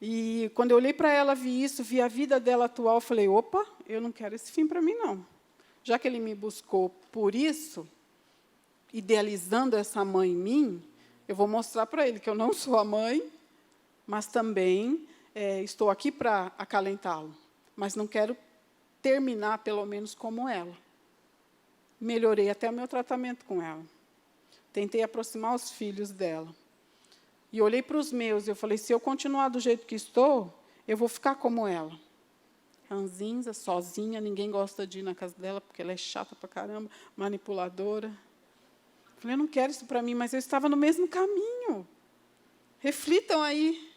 E, quando eu olhei para ela, vi isso, vi a vida dela atual, falei, opa, eu não quero esse fim para mim, não. Já que ele me buscou por isso, idealizando essa mãe em mim, eu vou mostrar para ele que eu não sou a mãe, mas também estou aqui para acalentá-lo. Mas não quero terminar, pelo menos, como ela. Melhorei até o meu tratamento com ela. Tentei aproximar os filhos dela. E olhei para os meus, eu falei, se eu continuar do jeito que estou, eu vou ficar como ela. Ranzinza, sozinha, ninguém gosta de ir na casa dela, porque ela é chata pra caramba, manipuladora. Falei, eu não quero isso para mim, mas eu estava no mesmo caminho. Reflitam aí.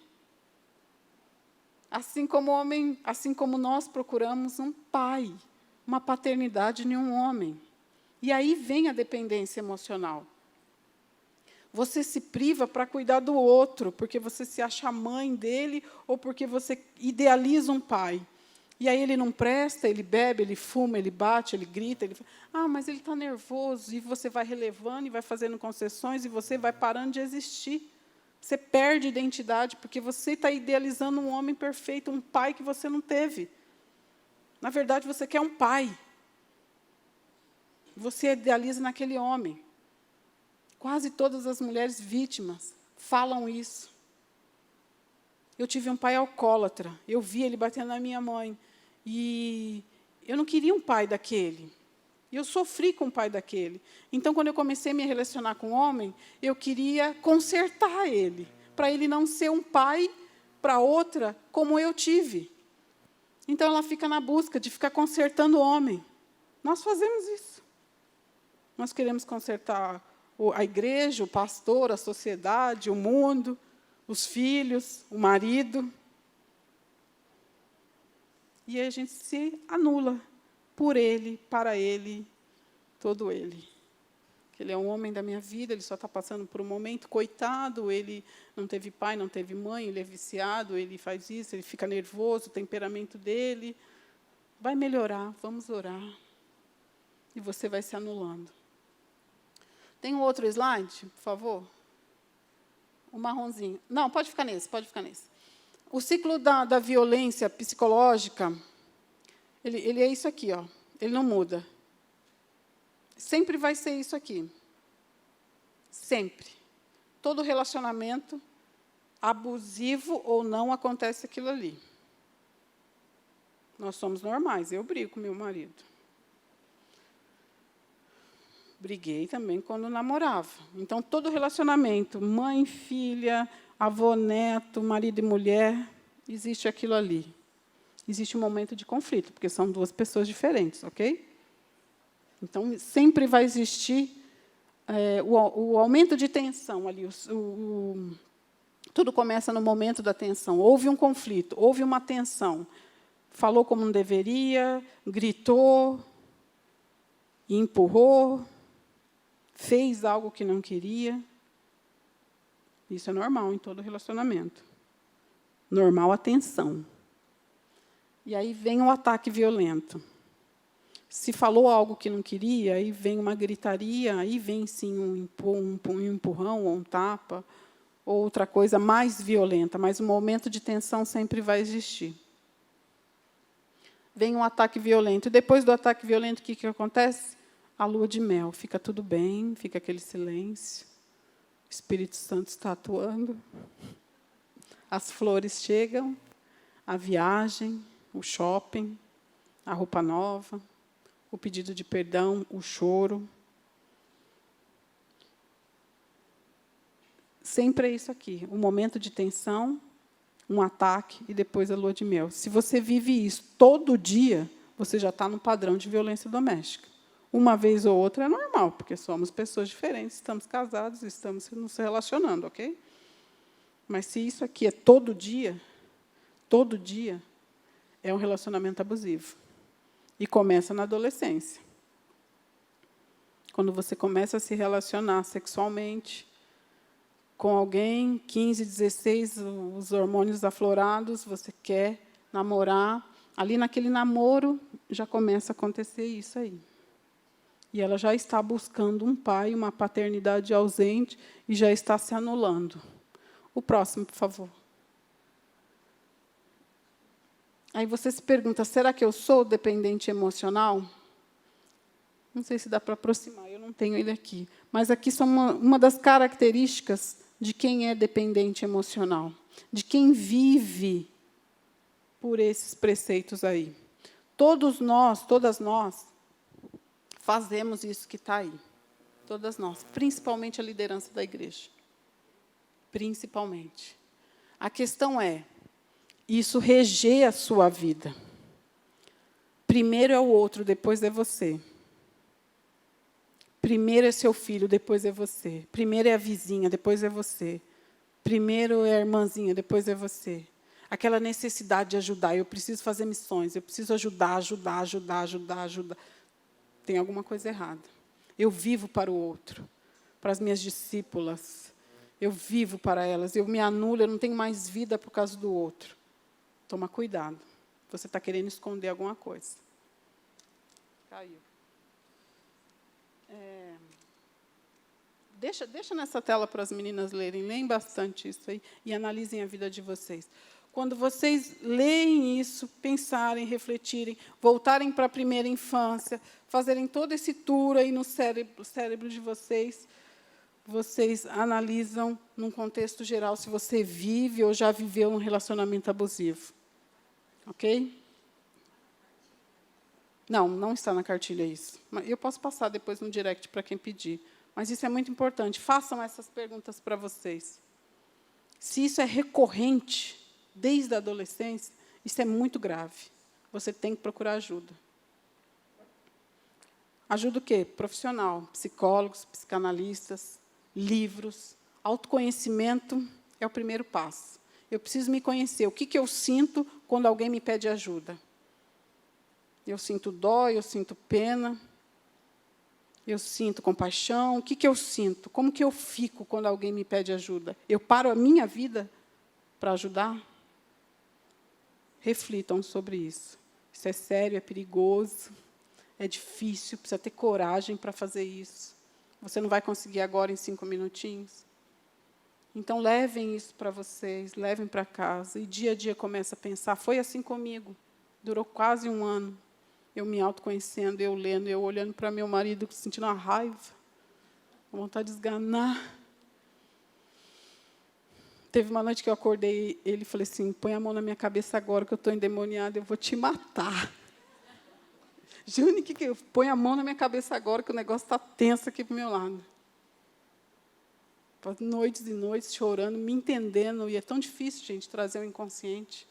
Assim como nós procuramos um pai, uma paternidade em um homem. E aí vem a dependência emocional. Você se priva para cuidar do outro, porque você se acha mãe dele ou porque você idealiza um pai. E aí ele não presta, ele bebe, ele fuma, ele bate, ele grita. Mas ele está nervoso. E você vai relevando e vai fazendo concessões e você vai parando de existir. Você perde identidade porque você está idealizando um homem perfeito, um pai que você não teve. Na verdade, você quer um pai. Você idealiza naquele homem. Quase todas as mulheres vítimas falam isso. Eu tive um pai alcoólatra. Eu vi ele batendo na minha mãe. E eu não queria um pai daquele. Eu sofri com um pai daquele. Então, quando eu comecei a me relacionar com um homem, eu queria consertar ele, para ele não ser um pai para outra como eu tive. Então, ela fica na busca de ficar consertando o homem. Nós fazemos isso. Nós queremos consertar a igreja, o pastor, a sociedade, o mundo, os filhos, o marido. E aí a gente se anula por ele, para ele, todo ele. Ele é um homem da minha vida, ele só está passando por um momento, coitado, ele não teve pai, não teve mãe, ele é viciado, ele faz isso, ele fica nervoso, o temperamento dele. Vai melhorar, vamos orar. E você vai se anulando. Tem um outro slide, por favor? O marronzinho. Não, pode ficar nesse, pode ficar nesse. O ciclo da violência psicológica, ele é isso aqui, ó. Ele não muda. Sempre vai ser isso aqui. Sempre. Todo relacionamento, abusivo ou não, acontece aquilo ali. Nós somos normais, eu brigo com meu marido. Briguei também quando namorava. Então, todo relacionamento, mãe, filha, avô, neto, marido e mulher, existe aquilo ali. Existe um momento de conflito, porque são duas pessoas diferentes, ok? Então, sempre vai existir o aumento de tensão ali, Tudo começa no momento da tensão. Houve um conflito, houve uma tensão. Falou como não deveria, gritou, empurrou, fez algo que não queria. Isso é normal em todo relacionamento. Normal a tensão. E aí vem o ataque violento. Se falou algo que não queria, aí vem uma gritaria, aí vem, sim, um empurrão ou um tapa, ou outra coisa mais violenta, mas o momento de tensão sempre vai existir. Vem um ataque violento. E depois do ataque violento, o que acontece? A lua de mel. Fica tudo bem, fica aquele silêncio. O Espírito Santo está atuando. As flores chegam, a viagem, o shopping, a roupa nova, o pedido de perdão, o choro. Sempre é isso aqui, um momento de tensão, um ataque e depois a lua de mel. Se você vive isso todo dia, você já está no padrão de violência doméstica. Uma vez ou outra é normal, porque somos pessoas diferentes, estamos casados, estamos nos relacionando, ok? Mas se isso aqui é todo dia, é um relacionamento abusivo. E começa na adolescência. Quando você começa a se relacionar sexualmente com alguém, 15, 16, os hormônios aflorados, você quer namorar. Ali, naquele namoro, já começa a acontecer isso aí. E ela já está buscando um pai, uma paternidade ausente, e já está se anulando. O próximo, por favor. Aí você se pergunta, será que eu sou dependente emocional? Não sei se dá para aproximar, eu não tenho ele aqui. Mas aqui são uma das características de quem é dependente emocional, de quem vive por esses preceitos aí. Todas nós, fazemos isso que está aí. Todas nós, principalmente a liderança da igreja. Principalmente. A questão é, isso reger a sua vida. Primeiro é o outro, depois é você. Primeiro é seu filho, depois é você. Primeiro é a vizinha, depois é você. Primeiro é a irmãzinha, depois é você. Aquela necessidade de ajudar. Eu preciso fazer missões, eu preciso ajudar. Tem alguma coisa errada. Eu vivo para o outro, para as minhas discípulas. Eu vivo para elas. Eu me anulo, eu não tenho mais vida por causa do outro. Toma cuidado. Você está querendo esconder alguma coisa. Caiu. Deixa nessa tela para as meninas lerem. Leem bastante isso aí e analisem a vida de vocês. Quando vocês leem isso, pensarem, refletirem, voltarem para a primeira infância, fazerem todo esse tour aí no cérebro de vocês, vocês analisam, num contexto geral, se você vive ou já viveu um relacionamento abusivo. Ok? Não está na cartilha isso. Eu posso passar depois no direct para quem pedir. Mas isso é muito importante. Façam essas perguntas para vocês. Se isso é recorrente, desde a adolescência, isso é muito grave. Você tem que procurar ajuda. Ajuda o quê? Profissional, psicólogos, psicanalistas, livros. Autoconhecimento é o primeiro passo. Eu preciso me conhecer. O que eu sinto quando alguém me pede ajuda? Eu sinto dó, eu sinto pena, eu sinto compaixão. O que eu sinto? Como que eu fico quando alguém me pede ajuda? Eu paro a minha vida para ajudar? Reflitam sobre isso. Isso é sério, é perigoso, é difícil, precisa ter coragem para fazer isso. Você não vai conseguir agora em 5 minutinhos. Então, levem isso para vocês, levem para casa, e dia a dia começa a pensar. Foi assim comigo, durou quase 1 ano. Eu me autoconhecendo, eu lendo, eu olhando para meu marido, sentindo uma raiva, uma vontade de esganar. Teve uma noite que eu acordei, ele falou assim, põe a mão na minha cabeça agora, que eu estou endemoniada, eu vou te matar. Júnior, põe a mão na minha cabeça agora, que o negócio está tenso aqui para o meu lado. Noites e noites chorando, me entendendo, e é tão difícil, gente, trazer o inconsciente.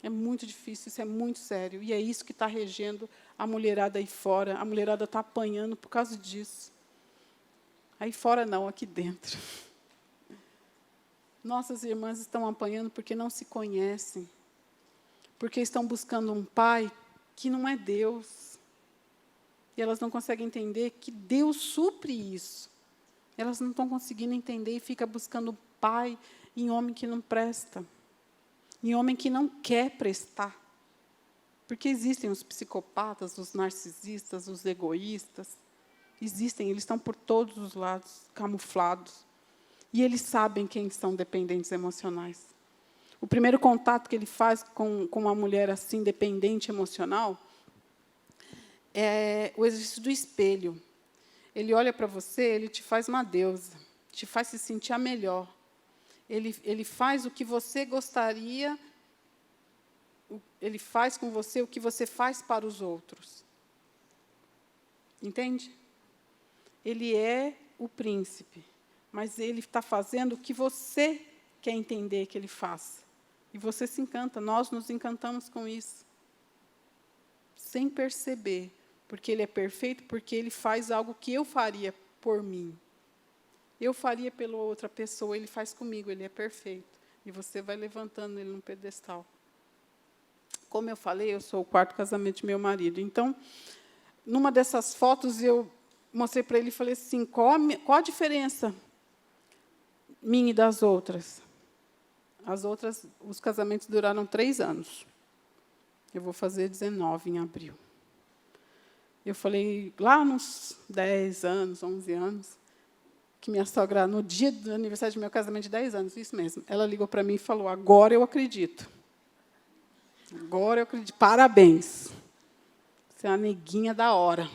É muito difícil, isso é muito sério. E é isso que está regendo a mulherada aí fora. A mulherada está apanhando por causa disso. Aí fora não, aqui dentro. Nossas irmãs estão apanhando porque não se conhecem, porque estão buscando um pai que não é Deus. E elas não conseguem entender que Deus supre isso. Elas não estão conseguindo entender e ficam buscando pai em homem que não presta, em homem que não quer prestar. Porque existem os psicopatas, os narcisistas, os egoístas. Existem, eles estão por todos os lados, camuflados. E eles sabem quem são dependentes emocionais. O primeiro contato que ele faz com uma mulher assim, dependente emocional, é o exercício do espelho. Ele olha para você, ele te faz uma deusa, te faz se sentir a melhor. Ele faz o que você gostaria, ele faz com você o que você faz para os outros. Entende? Ele é o príncipe, mas ele está fazendo o que você quer entender que ele faça. E você se encanta, nós nos encantamos com isso. Sem perceber, porque ele é perfeito, porque ele faz algo que eu faria por mim. Eu faria pela outra pessoa, ele faz comigo, ele é perfeito. E você vai levantando ele no pedestal. Como eu falei, eu sou o quarto casamento de meu marido. Então, numa dessas fotos, eu mostrei para ele e falei assim, qual a diferença minha e das outras? As outras, os casamentos duraram 3 anos. Eu vou fazer 19 em abril. Eu falei, lá nos 10 anos, 11 anos, que minha sogra, no dia do aniversário do meu casamento de 10 anos, isso mesmo, ela ligou para mim e falou, agora eu acredito. Agora eu acredito. Parabéns. Você é a neguinha da hora.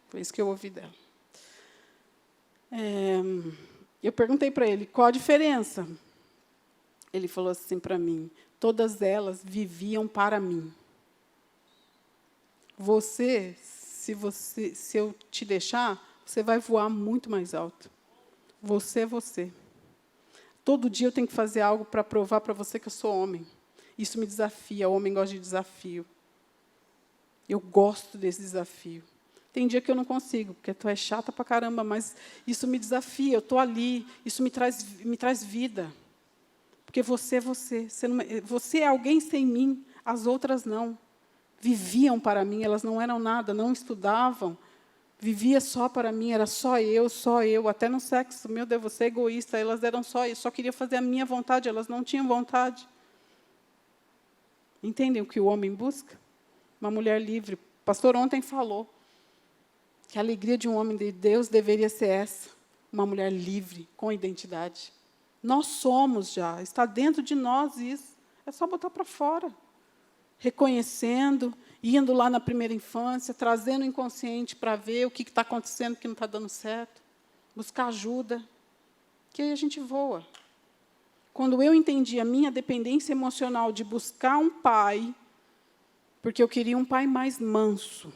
Foi isso que eu ouvi dela. Eu perguntei para ele, qual a diferença? Ele falou assim para mim, todas elas viviam para mim. Se eu te deixar, você vai voar muito mais alto. Você é você. Todo dia eu tenho que fazer algo para provar para você que eu sou homem. Isso me desafia, o homem gosta de desafio. Eu gosto desse desafio. Tem dia que eu não consigo, porque tu é chata pra caramba, mas isso me desafia, eu estou ali, isso me traz vida. Porque você é você. Você é alguém sem mim, as outras não. Viviam para mim, elas não eram nada, não estudavam, vivia só para mim, era só eu, até no sexo. Meu Deus, você é egoísta, elas eram só queria fazer a minha vontade, elas não tinham vontade. Entendem o que o homem busca? Uma mulher livre. O pastor ontem falou que a alegria de um homem de Deus deveria ser essa, uma mulher livre, com identidade. Nós somos já, está dentro de nós isso. É só botar para fora. Reconhecendo, indo lá na primeira infância, trazendo o inconsciente para ver o que está acontecendo, o que não está dando certo. Buscar ajuda, que aí a gente voa. Quando eu entendi a minha dependência emocional de buscar um pai, porque eu queria um pai mais manso,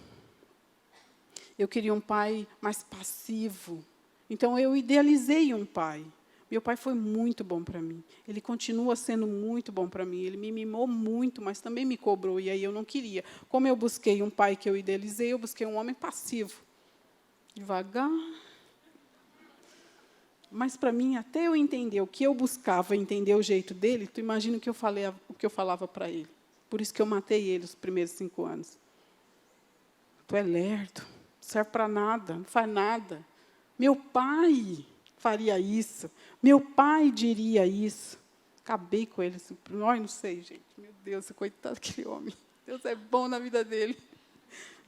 eu queria um pai mais passivo. Então, eu idealizei um pai. Meu pai foi muito bom para mim. Ele continua sendo muito bom para mim. Ele me mimou muito, mas também me cobrou, e aí eu não queria. Como eu busquei um pai que eu idealizei, eu busquei um homem passivo. Devagar. Mas, para mim, até eu entender o que eu buscava, entender o jeito dele, tu imagina o que eu falava para ele. Por isso que eu matei ele os primeiros 5 anos. Tu é lerdo, não serve para nada, não faz nada. Meu pai faria isso. Meu pai diria isso. Acabei com ele. Assim, não sei, gente. Meu Deus, coitado daquele homem. Deus é bom na vida dele.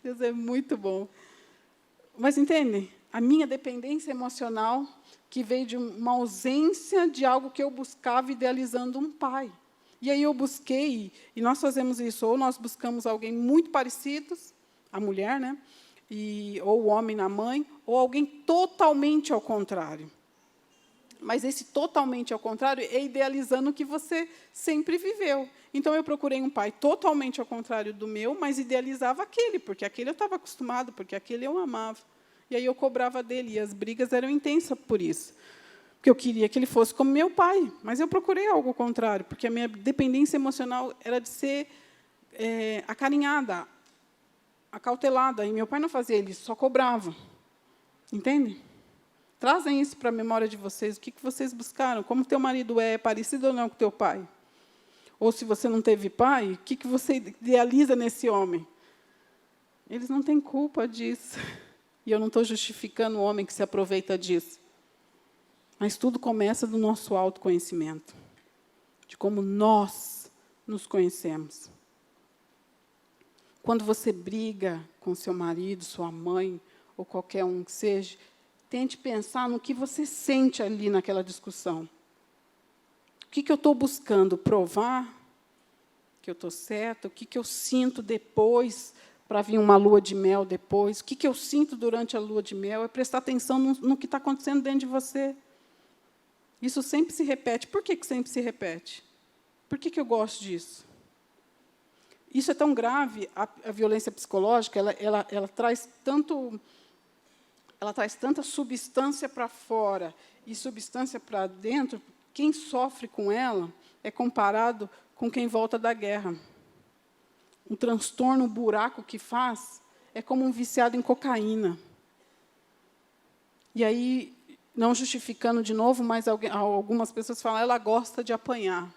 Deus é muito bom. Mas, entendem? A minha dependência emocional, que veio de uma ausência de algo que eu buscava, idealizando um pai. E aí eu busquei, e nós fazemos isso, ou nós buscamos alguém muito parecido, a mulher, né? Ou o homem na mãe, ou alguém totalmente ao contrário. Mas esse totalmente ao contrário é idealizando o que você sempre viveu. Então, eu procurei um pai totalmente ao contrário do meu, mas idealizava aquele, porque aquele eu estava acostumado, porque aquele eu amava. E aí eu cobrava dele, e as brigas eram intensas por isso. Porque eu queria que ele fosse como meu pai, mas eu procurei algo ao contrário, porque a minha dependência emocional era de ser acarinhada, acautelada, e meu pai não fazia, ele só cobrava. Entende? Trazem isso para a memória de vocês. O que vocês buscaram? Como teu marido é parecido ou não com teu pai? Ou, se você não teve pai, o que você idealiza nesse homem? Eles não têm culpa disso. E eu não estou justificando o homem que se aproveita disso. Mas tudo começa do nosso autoconhecimento, de como nós nos conhecemos. Quando você briga com seu marido, sua mãe, ou qualquer um que seja, tente pensar no que você sente ali naquela discussão. O que eu estou buscando? Provar que eu estou certa? O que eu sinto depois, para vir uma lua de mel depois? O que eu sinto durante a lua de mel? É prestar atenção no que está acontecendo dentro de você. Isso sempre se repete. Por que sempre se repete? Por que eu gosto disso? Isso é tão grave, a violência psicológica, ela traz tanta substância para fora e substância para dentro. Quem sofre com ela é comparado com quem volta da guerra. Um transtorno, um buraco que faz, é como um viciado em cocaína. E aí, não justificando de novo, mas algumas pessoas falam, ela gosta de apanhar.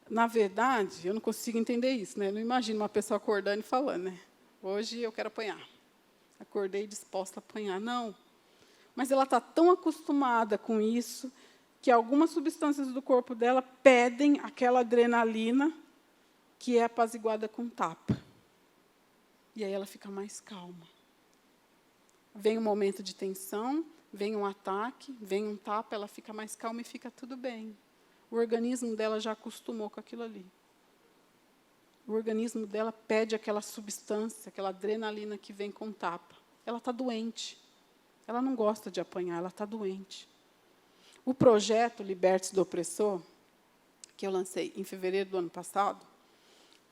Na verdade, eu não consigo entender isso, né? Eu não imagino uma pessoa acordando e falando, né? Hoje eu quero apanhar. Acordei disposta a apanhar. Não. Mas ela está tão acostumada com isso que algumas substâncias do corpo dela pedem aquela adrenalina que é apaziguada com tapa. E aí ela fica mais calma. Vem um momento de tensão, vem um ataque, vem um tapa, ela fica mais calma e fica tudo bem. O organismo dela já acostumou com aquilo ali. O organismo dela pede aquela substância, aquela adrenalina que vem com tapa. Ela está doente. Ela não gosta de apanhar, ela está doente. O projeto Liberte-se do Opressor, que eu lancei em fevereiro do ano passado,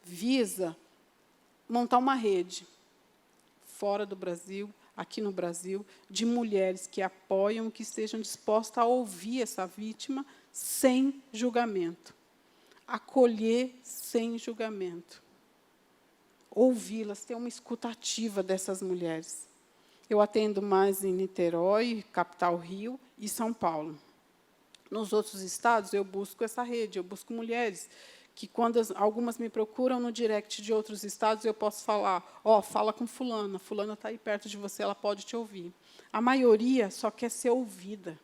visa montar uma rede, fora do Brasil, aqui no Brasil, de mulheres que apoiam, que estejam dispostas a ouvir essa vítima sem julgamento. Acolher sem julgamento. Ouvi-las, ter uma escuta ativa dessas mulheres. Eu atendo mais em Niterói, capital Rio, e São Paulo. Nos outros estados, eu busco essa rede, eu busco mulheres que, quando algumas me procuram no direct de outros estados, eu posso falar, fala com fulana está aí perto de você, ela pode te ouvir. A maioria só quer ser ouvida.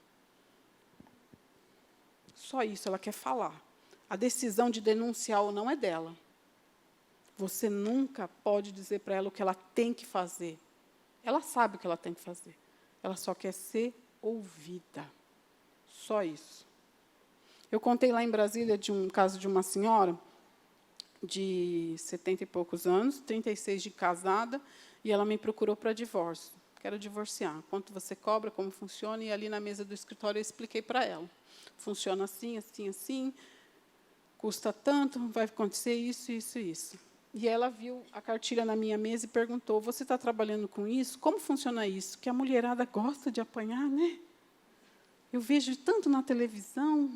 Só isso, ela quer falar. A decisão de denunciar ou não é dela. Você nunca pode dizer para ela o que ela tem que fazer. Ela sabe o que ela tem que fazer. Ela só quer ser ouvida. Só isso. Eu contei lá em Brasília de um caso de uma senhora de 70 e poucos anos, 36 de casada, e ela me procurou para divórcio. Quero divorciar. Quanto você cobra, como funciona? E ali na mesa do escritório eu expliquei para ela. Funciona assim, assim, assim, custa tanto, vai acontecer isso, isso, isso. E ela viu a cartilha na minha mesa e perguntou, você está trabalhando com isso? Como funciona isso? Que a mulherada gosta de apanhar, né? Eu vejo tanto na televisão,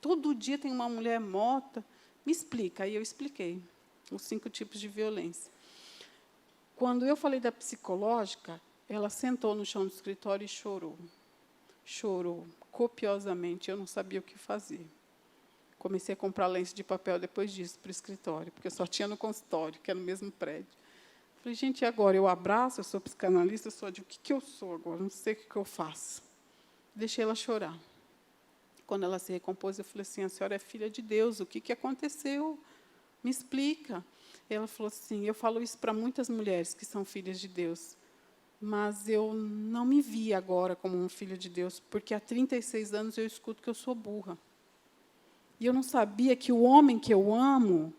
todo dia tem uma mulher morta. Me explica. Aí eu expliquei os 5 tipos de violência. Quando eu falei da psicológica, ela sentou no chão do escritório e chorou. Chorou copiosamente, eu não sabia o que fazer. Comecei a comprar lenço de papel depois disso para o escritório, porque eu só tinha no consultório, que era no mesmo prédio. Falei, gente, e agora? Eu abraço, eu sou psicanalista, eu sou de o que eu sou agora? Não sei o que eu faço. Deixei ela chorar. Quando ela se recompôs, eu falei assim, a senhora é filha de Deus, o que aconteceu? Me explica. Ela falou assim, eu falo isso para muitas mulheres que são filhas de Deus, mas eu não me vi agora como uma filha de Deus, porque há 36 anos eu escuto que eu sou burra. E eu não sabia que o homem que eu amo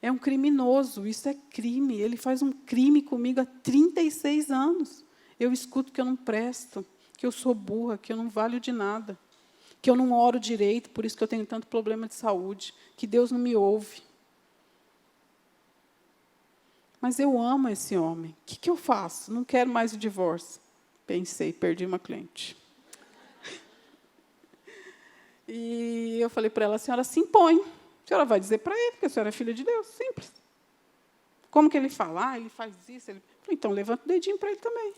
é um criminoso, isso é crime. Ele faz um crime comigo há 36 anos. Eu escuto que eu não presto, que eu sou burra, que eu não valho de nada, que eu não oro direito, por isso que eu tenho tanto problema de saúde, que Deus não me ouve. Mas eu amo esse homem. O que eu faço? Não quero mais o divórcio. Pensei, perdi uma cliente. E eu falei para ela, a senhora se impõe. A senhora vai dizer para ele que a senhora é filha de Deus. Simples. Como que ele fala? Ele faz isso. Ele... Falei, então, levanta o dedinho para ele também.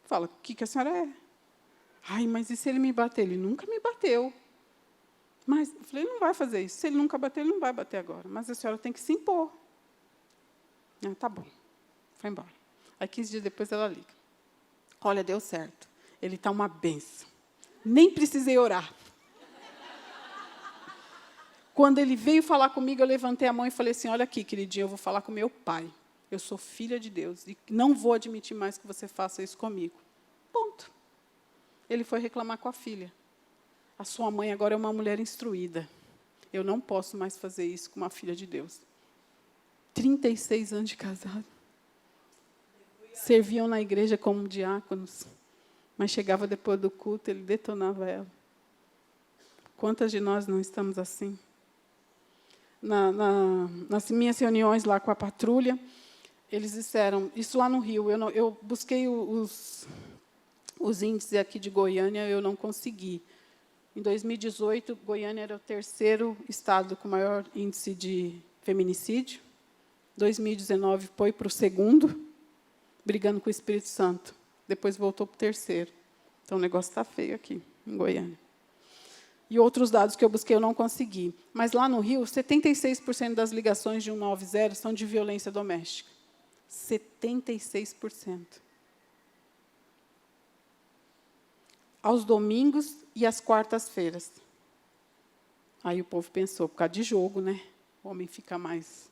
Fala, o que a senhora é? Ai, mas e se ele me bater? Ele nunca me bateu. Mas eu falei, ele não vai fazer isso. Se ele nunca bater, ele não vai bater agora. Mas a senhora tem que se impor. Ah, tá bom. Foi embora. Aí, 15 dias depois, ela liga. Olha, deu certo. Ele está uma benção. Nem precisei orar. Quando ele veio falar comigo, eu levantei a mão e falei assim, olha aqui, queridinho, eu vou falar com meu pai. Eu sou filha de Deus e não vou admitir mais que você faça isso comigo. Ponto. Ele foi reclamar com a filha. A sua mãe agora é uma mulher instruída. Eu não posso mais fazer isso com uma filha de Deus. 36 anos de casado. Serviam na igreja como diáconos, mas chegava depois do culto, ele detonava ela. Quantas de nós não estamos assim? Nas minhas reuniões lá com a patrulha, eles disseram, isso lá no Rio, eu busquei os índices aqui de Goiânia, eu não consegui. Em 2018, Goiânia era o 3º estado com maior índice de feminicídio. 2019 foi para o 2º, brigando com o Espírito Santo. Depois voltou para o 3º. Então, o negócio está feio aqui, em Goiânia. E outros dados que eu busquei, eu não consegui. Mas, lá no Rio, 76% das ligações de 190 são de violência doméstica. 76%. Aos domingos e às quartas-feiras. Aí o povo pensou, por causa de jogo, né? O homem fica mais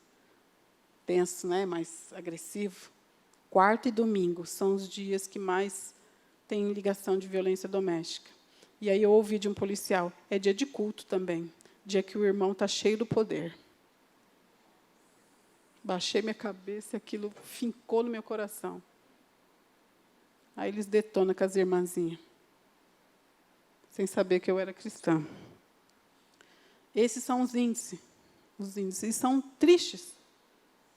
tenso, né? Mais agressivo. Quarta e domingo são os dias que mais tem ligação de violência doméstica. E aí eu ouvi de um policial, é dia de culto também, dia que o irmão está cheio do poder. Baixei minha cabeça e aquilo fincou no meu coração. Aí eles detonam com as irmãzinhas, sem saber que eu era cristã. Esses são os índices. E são tristes.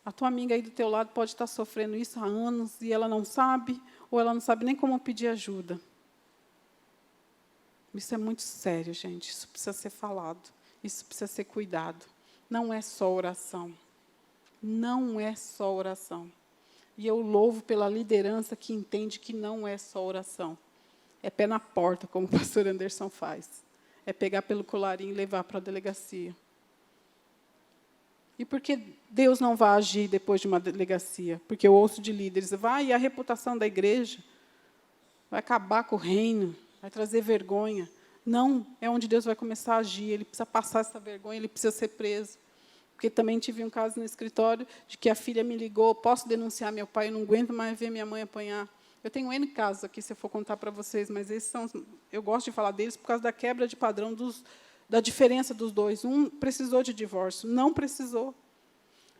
A tua amiga aí do teu lado pode estar sofrendo isso há anos e ela não sabe, ou ela não sabe nem como pedir ajuda. Isso é muito sério, gente. Isso precisa ser falado. Isso precisa ser cuidado. Não é só oração. Não é só oração. E eu louvo pela liderança que entende que não é só oração. É pé na porta, como o pastor Anderson faz. É pegar pelo colarinho e levar para a delegacia. E por que Deus não vai agir depois de uma delegacia? Porque eu ouço de líderes, vai, e a reputação da igreja vai acabar com o reino, vai trazer vergonha. Não, é onde Deus vai começar a agir, ele precisa passar essa vergonha, ele precisa ser preso. Porque também tive um caso no escritório de que a filha me ligou, posso denunciar meu pai, eu não aguento mais ver minha mãe apanhar. Eu tenho N casos aqui, se eu for contar para vocês, mas esses são, eu gosto de falar deles por causa da quebra de padrão, da diferença dos dois. Um precisou de divórcio, não precisou.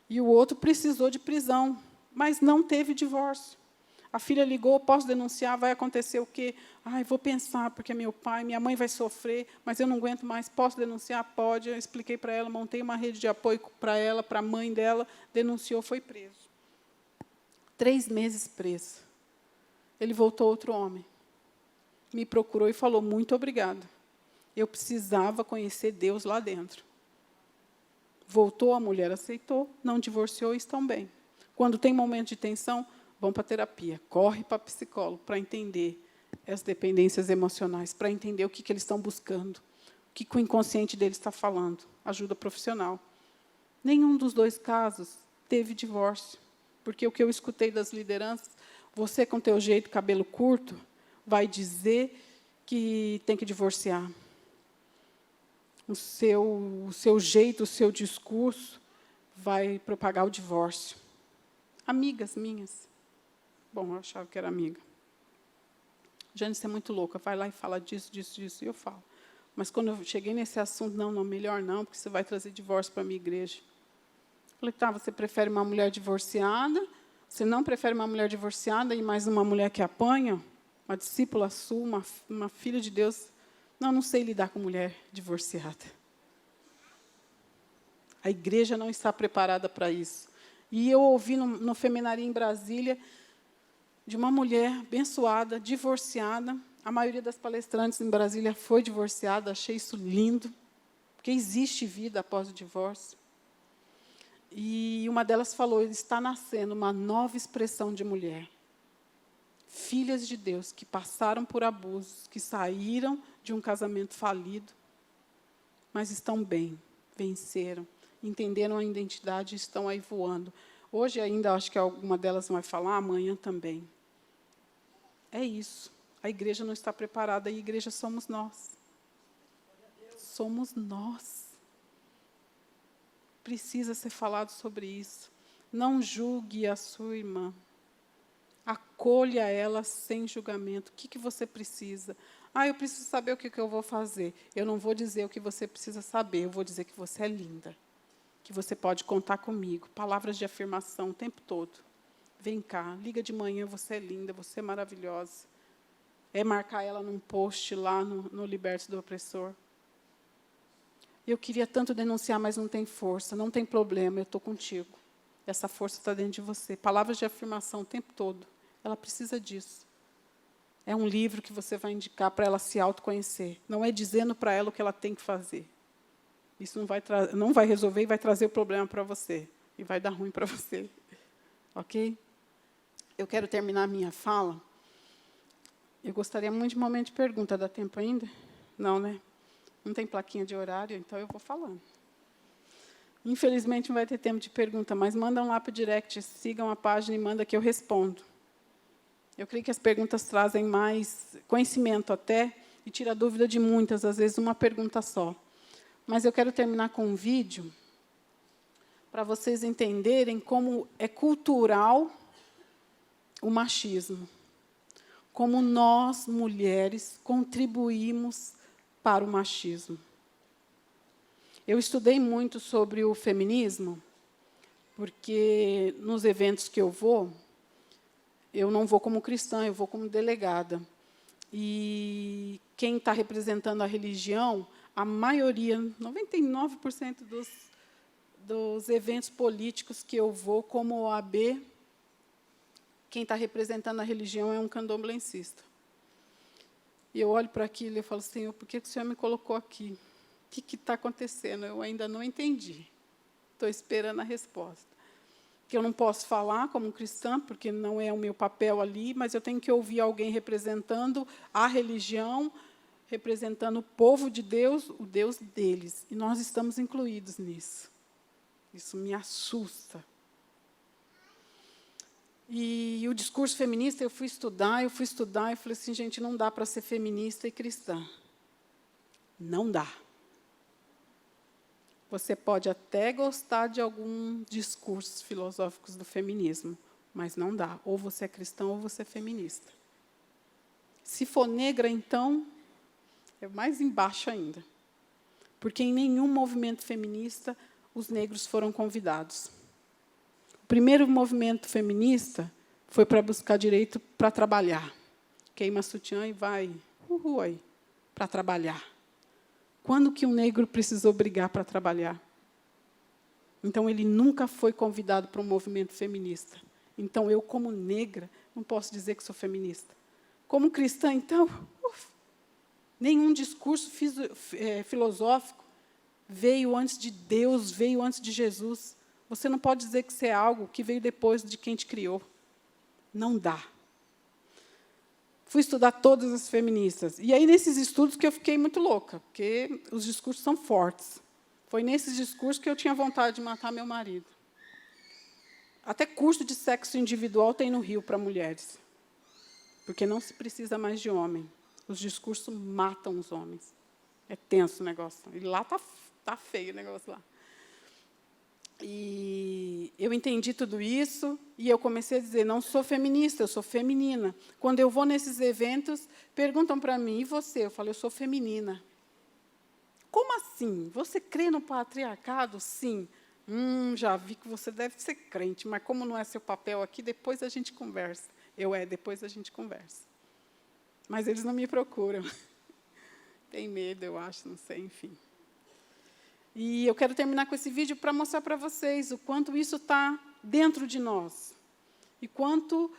E o outro precisou de prisão, mas não teve divórcio. A filha ligou, posso denunciar, vai acontecer o quê? Ai, vou pensar, porque é meu pai, minha mãe vai sofrer, mas eu não aguento mais, posso denunciar? Pode. Eu expliquei para ela, montei uma rede de apoio para ela, para a mãe dela, denunciou, foi preso. 3 meses preso. Ele voltou outro homem. Me procurou e falou, muito obrigada. Eu precisava conhecer Deus lá dentro. Voltou, a mulher aceitou, não divorciou e estão bem. Quando tem momento de tensão, vão para a terapia, corre para psicólogo para entender as dependências emocionais, para entender o que eles estão buscando, o que o inconsciente deles está falando, ajuda profissional. Nenhum dos 2 casos teve divórcio, porque o que eu escutei das lideranças, você com teu jeito, cabelo curto, vai dizer que tem que divorciar. O seu jeito, o seu discurso vai propagar o divórcio. Amigas minhas. Bom, eu achava que era amiga. Jane, você é muito louca, vai lá e fala disso, disso, disso, e eu falo. Mas quando eu cheguei nesse assunto, não, melhor não, porque você vai trazer divórcio para a minha igreja. Eu falei, tá, você prefere uma mulher divorciada? Você não prefere uma mulher divorciada e mais uma mulher que apanha? Uma discípula sua, uma filha de Deus? Não sei lidar com mulher divorciada. A igreja não está preparada para isso. E eu ouvi no Feminaria em Brasília, de uma mulher abençoada, divorciada. A maioria das palestrantes em Brasília foi divorciada, achei isso lindo, porque existe vida após o divórcio. E uma delas falou, está nascendo uma nova expressão de mulher. filhas de Deus que passaram por abusos, que saíram de um casamento falido, mas estão bem, venceram, entenderam a identidade e estão aí voando. Hoje ainda acho que alguma delas vai falar, amanhã também. É isso. A igreja não está preparada, a igreja somos nós. Somos nós. Precisa ser falado sobre isso. Não julgue a sua irmã. Acolha ela sem julgamento. O que você precisa? Eu preciso saber o que eu vou fazer. Eu não vou dizer o que você precisa saber, eu vou dizer que você é linda, que você pode contar comigo. Palavras de afirmação o tempo todo. Vem cá, liga de manhã, você é linda, você é maravilhosa. É marcar ela num post lá no Liberte do Opressor. Eu queria tanto denunciar, mas não tem força, não tem problema, eu estou contigo. Essa força está dentro de você. Palavras de afirmação o tempo todo. Ela precisa disso. É um livro que você vai indicar para ela se autoconhecer. Não é dizendo para ela o que ela tem que fazer. Isso não vai resolver e vai trazer o problema para você. E vai dar ruim para você. Ok? Eu quero terminar a minha fala. Eu gostaria muito de um momento de pergunta. Dá tempo ainda? Não, né? Não tem plaquinha de horário, então eu vou falando. Infelizmente, não vai ter tempo de pergunta, mas mandam lá para o direct, sigam a página e manda que eu respondo. Eu creio que as perguntas trazem mais conhecimento até, e tira a dúvida de muitas, às vezes uma pergunta só. Mas eu quero terminar com um vídeo, para vocês entenderem como é cultural o machismo. Como nós, mulheres, contribuímos para o machismo. Eu estudei muito sobre o feminismo, porque nos eventos que eu não vou como cristã, eu vou como delegada. E quem está representando a religião, a maioria, 99% dos eventos políticos que eu vou como OAB, quem está representando a religião é um candomblessista. E eu olho para aquilo e falo, Senhor, por que o Senhor me colocou aqui? O que está acontecendo? Eu ainda não entendi. Estou esperando a resposta. Que eu não posso falar como cristã, porque não é o meu papel ali, mas eu tenho que ouvir alguém representando a religião, representando o povo de Deus, o Deus deles. E nós estamos incluídos nisso. Isso me assusta. E o discurso feminista, eu fui estudar, e falei assim, gente, não dá para ser feminista e cristã. Não dá. Você pode até gostar de alguns discursos filosóficos do feminismo, mas não dá. Ou você é cristão ou você é feminista. Se for negra, então, é mais embaixo ainda. Porque em nenhum movimento feminista os negros foram convidados. O primeiro movimento feminista foi para buscar direito para trabalhar. Queima sutiã e vai aí, para trabalhar. Quando que um negro precisou brigar para trabalhar? Então, ele nunca foi convidado para um movimento feminista. Então, eu, como negra, não posso dizer que sou feminista. Como cristã, então, nenhum discurso filosófico veio antes de Deus, veio antes de Jesus. Você não pode dizer que isso é algo que veio depois de quem te criou. Não dá. Fui estudar todas as feministas. E aí, nesses estudos, que eu fiquei muito louca, porque os discursos são fortes. Foi nesses discursos que eu tinha vontade de matar meu marido. Até curso de sexo individual tem no Rio para mulheres. Porque não se precisa mais de homem. Os discursos matam os homens. É tenso o negócio. E lá tá feio o negócio lá. E eu entendi tudo isso, e eu comecei a dizer, não sou feminista, eu sou feminina. Quando eu vou nesses eventos, perguntam para mim, e você? Eu falo, eu sou feminina. Como assim? Você crê no patriarcado? Sim. Já vi que você deve ser crente, mas como não é seu papel aqui, depois a gente conversa. Depois a gente conversa. Mas eles não me procuram. Tem medo, eu acho, não sei, enfim. E eu quero terminar com esse vídeo para mostrar para vocês o quanto isso está dentro de nós. E quanto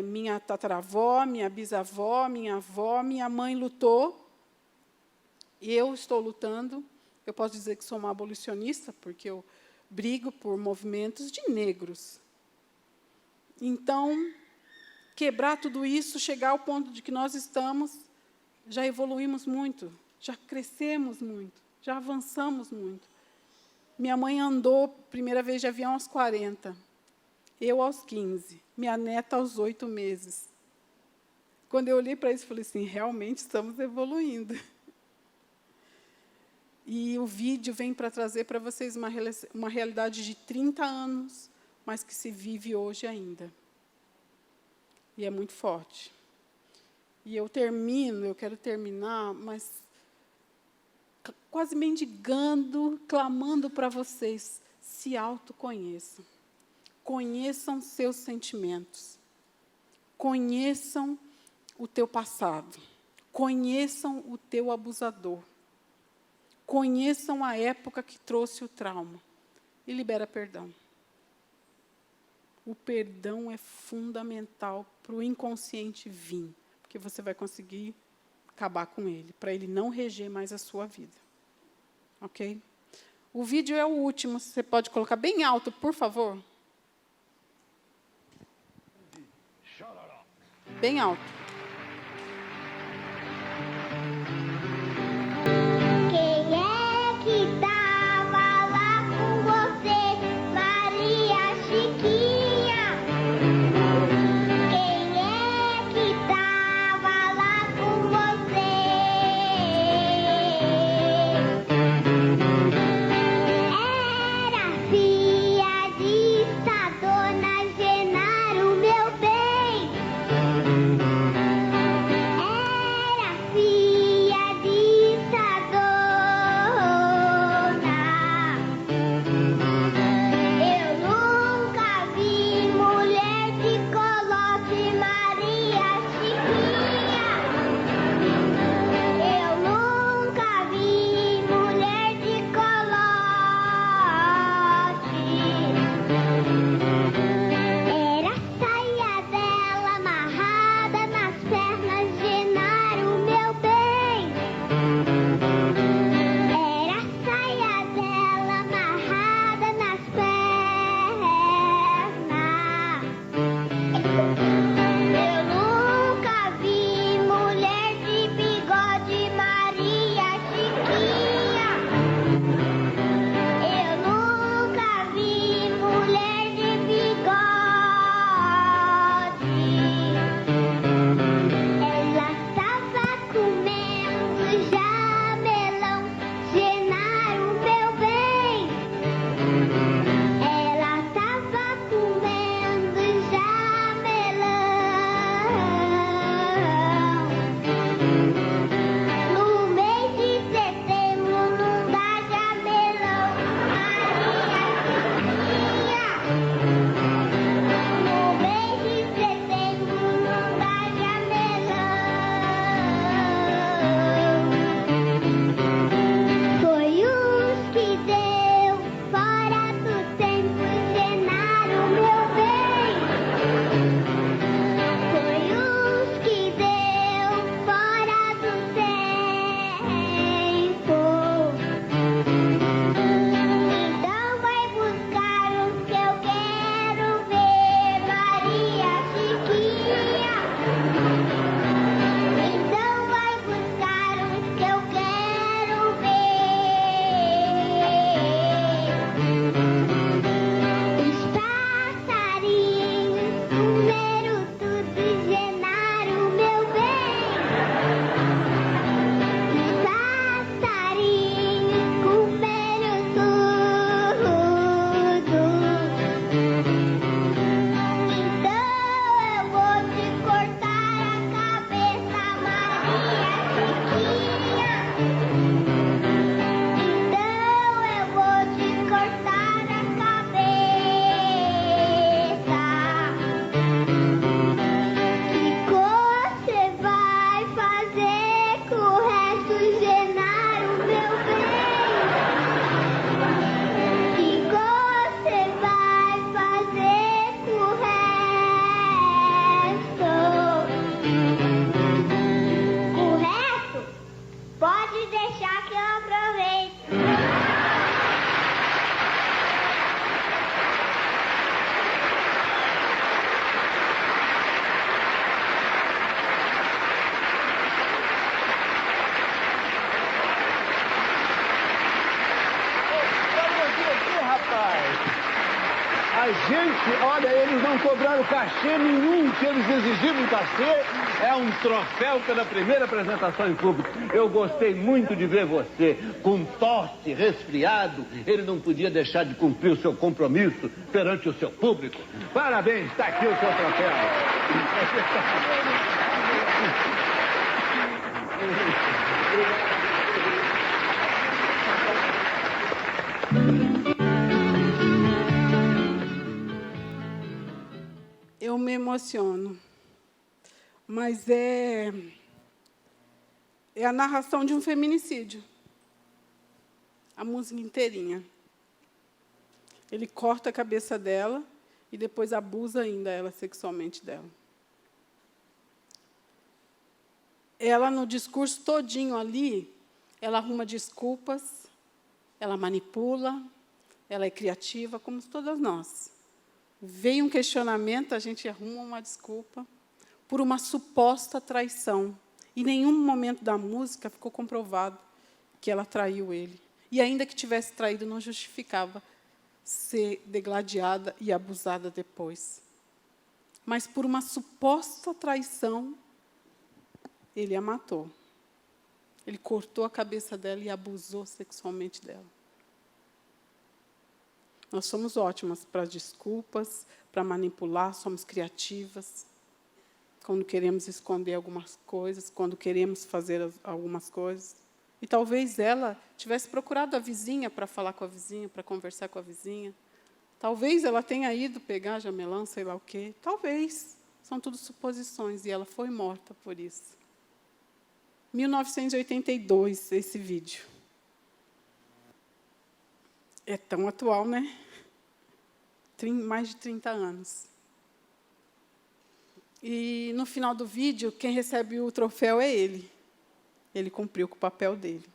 minha tataravó, minha bisavó, minha avó, minha mãe lutou. E eu estou lutando. Eu posso dizer que sou uma abolicionista, porque eu brigo por movimentos de negros. Então, quebrar tudo isso, chegar ao ponto de que nós estamos, já evoluímos muito, já crescemos muito, já avançamos muito. Minha mãe andou, primeira vez de avião, aos 40, eu aos 15, minha neta aos 8 meses. Quando eu olhei para isso, falei assim, realmente estamos evoluindo. E o vídeo vem para trazer para vocês uma realidade de 30 anos, mas que se vive hoje ainda. E é muito forte. E eu quero terminar, mas quase mendigando, clamando para vocês, se autoconheçam. Conheçam seus sentimentos. Conheçam o teu passado. Conheçam o teu abusador. Conheçam a época que trouxe o trauma. E libera perdão. O perdão é fundamental para o inconsciente vir, porque você vai conseguir acabar com ele, para ele não reger mais a sua vida. Ok? O vídeo é o último, você pode colocar bem alto, por favor? Bem alto. Quem é que estava lá com você, Maria Chiquinha? Quem é que estava lá com você? Era filha de Dona Genaro, meu bem. Gente, olha, eles não cobraram cachê nenhum, que eles exigiram um cachê. É um troféu pela primeira apresentação em público. Eu gostei muito de ver você com tosse, resfriado. Ele não podia deixar de cumprir o seu compromisso perante o seu público. Parabéns, está aqui o seu troféu. Eu me emociono, mas é a narração de um feminicídio. A música inteirinha. Ele corta a cabeça dela e depois abusa ainda ela sexualmente dela. Ela, no discurso todinho ali, ela arruma desculpas, ela manipula, ela é criativa, como todas nós. Veio um questionamento, a gente arruma uma desculpa por uma suposta traição. Em nenhum momento da música ficou comprovado que ela traiu ele. E ainda que tivesse traído, não justificava ser degladiada e abusada depois. Mas por uma suposta traição, ele a matou. Ele cortou a cabeça dela e abusou sexualmente dela. Nós somos ótimas para desculpas, para manipular, somos criativas. Quando queremos esconder algumas coisas, quando queremos fazer algumas coisas. E talvez ela tivesse procurado a vizinha para falar com a vizinha, para conversar com a vizinha. Talvez ela tenha ido pegar jamelão, sei lá o quê. Talvez. São tudo suposições. E ela foi morta por isso. 1982, esse vídeo. É tão atual, né? Mais de 30 anos. E, no final do vídeo, quem recebe o troféu é ele. Ele cumpriu com o papel dele.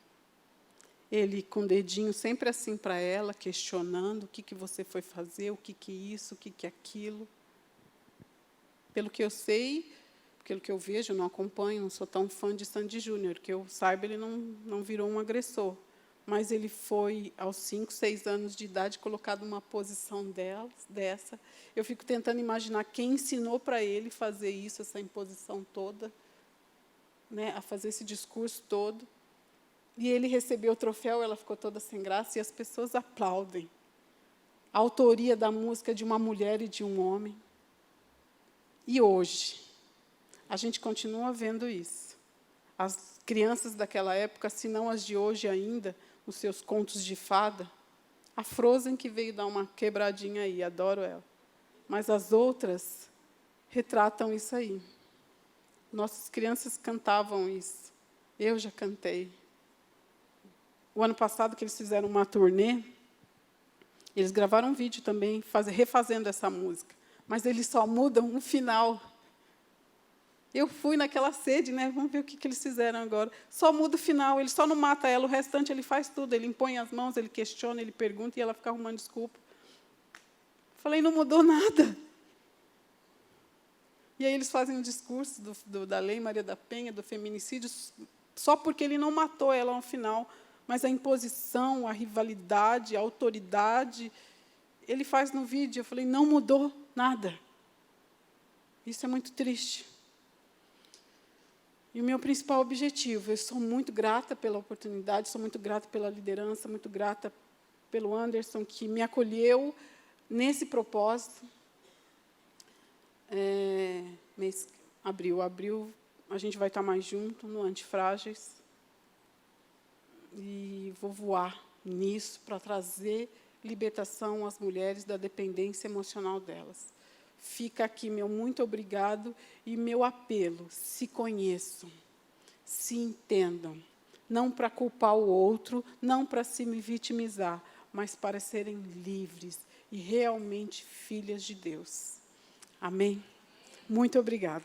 Ele, com o dedinho sempre assim para ela, questionando o que você foi fazer, o que isso, o que aquilo. Pelo que eu sei, pelo que eu vejo, eu não acompanho, não sou tão fã de Sandy Júnior, que eu saiba, ele não virou um agressor. Mas ele foi, aos 5, 6 anos de idade, colocado numa posição dessa. Eu fico tentando imaginar quem ensinou para ele fazer isso, essa imposição toda, né, a fazer esse discurso todo. E ele recebeu o troféu, ela ficou toda sem graça, e as pessoas aplaudem. A autoria da música é de uma mulher e de um homem. E hoje, a gente continua vendo isso. As crianças daquela época, se não as de hoje ainda, os seus contos de fada, a Frozen que veio dar uma quebradinha aí, adoro ela. Mas as outras retratam isso aí. Nossas crianças cantavam isso. Eu já cantei. O ano passado, que eles fizeram uma turnê, eles gravaram um vídeo também, refazendo essa música. Mas eles só mudam o final. Eu fui naquela sede, né? Vamos ver o que eles fizeram agora. Só muda o final, ele só não mata ela, o restante ele faz tudo. Ele impõe as mãos, ele questiona, ele pergunta, e ela fica arrumando desculpa. Falei, não mudou nada. E aí eles fazem um discurso da Lei Maria da Penha, do feminicídio, só porque ele não matou ela no final. Mas a imposição, a rivalidade, a autoridade, ele faz no vídeo. Eu falei, não mudou nada. Isso é muito triste. E o meu principal objetivo, eu sou muito grata pela oportunidade, sou muito grata pela liderança, muito grata pelo Anderson, que me acolheu nesse propósito. Mês abril, a gente vai estar mais junto no Antifrágeis. E vou voar nisso para trazer libertação às mulheres da dependência emocional delas. Fica aqui meu muito obrigado e meu apelo: se conheçam, se entendam, não para culpar o outro, não para se vitimizar, mas para serem livres e realmente filhas de Deus. Amém? Muito obrigada.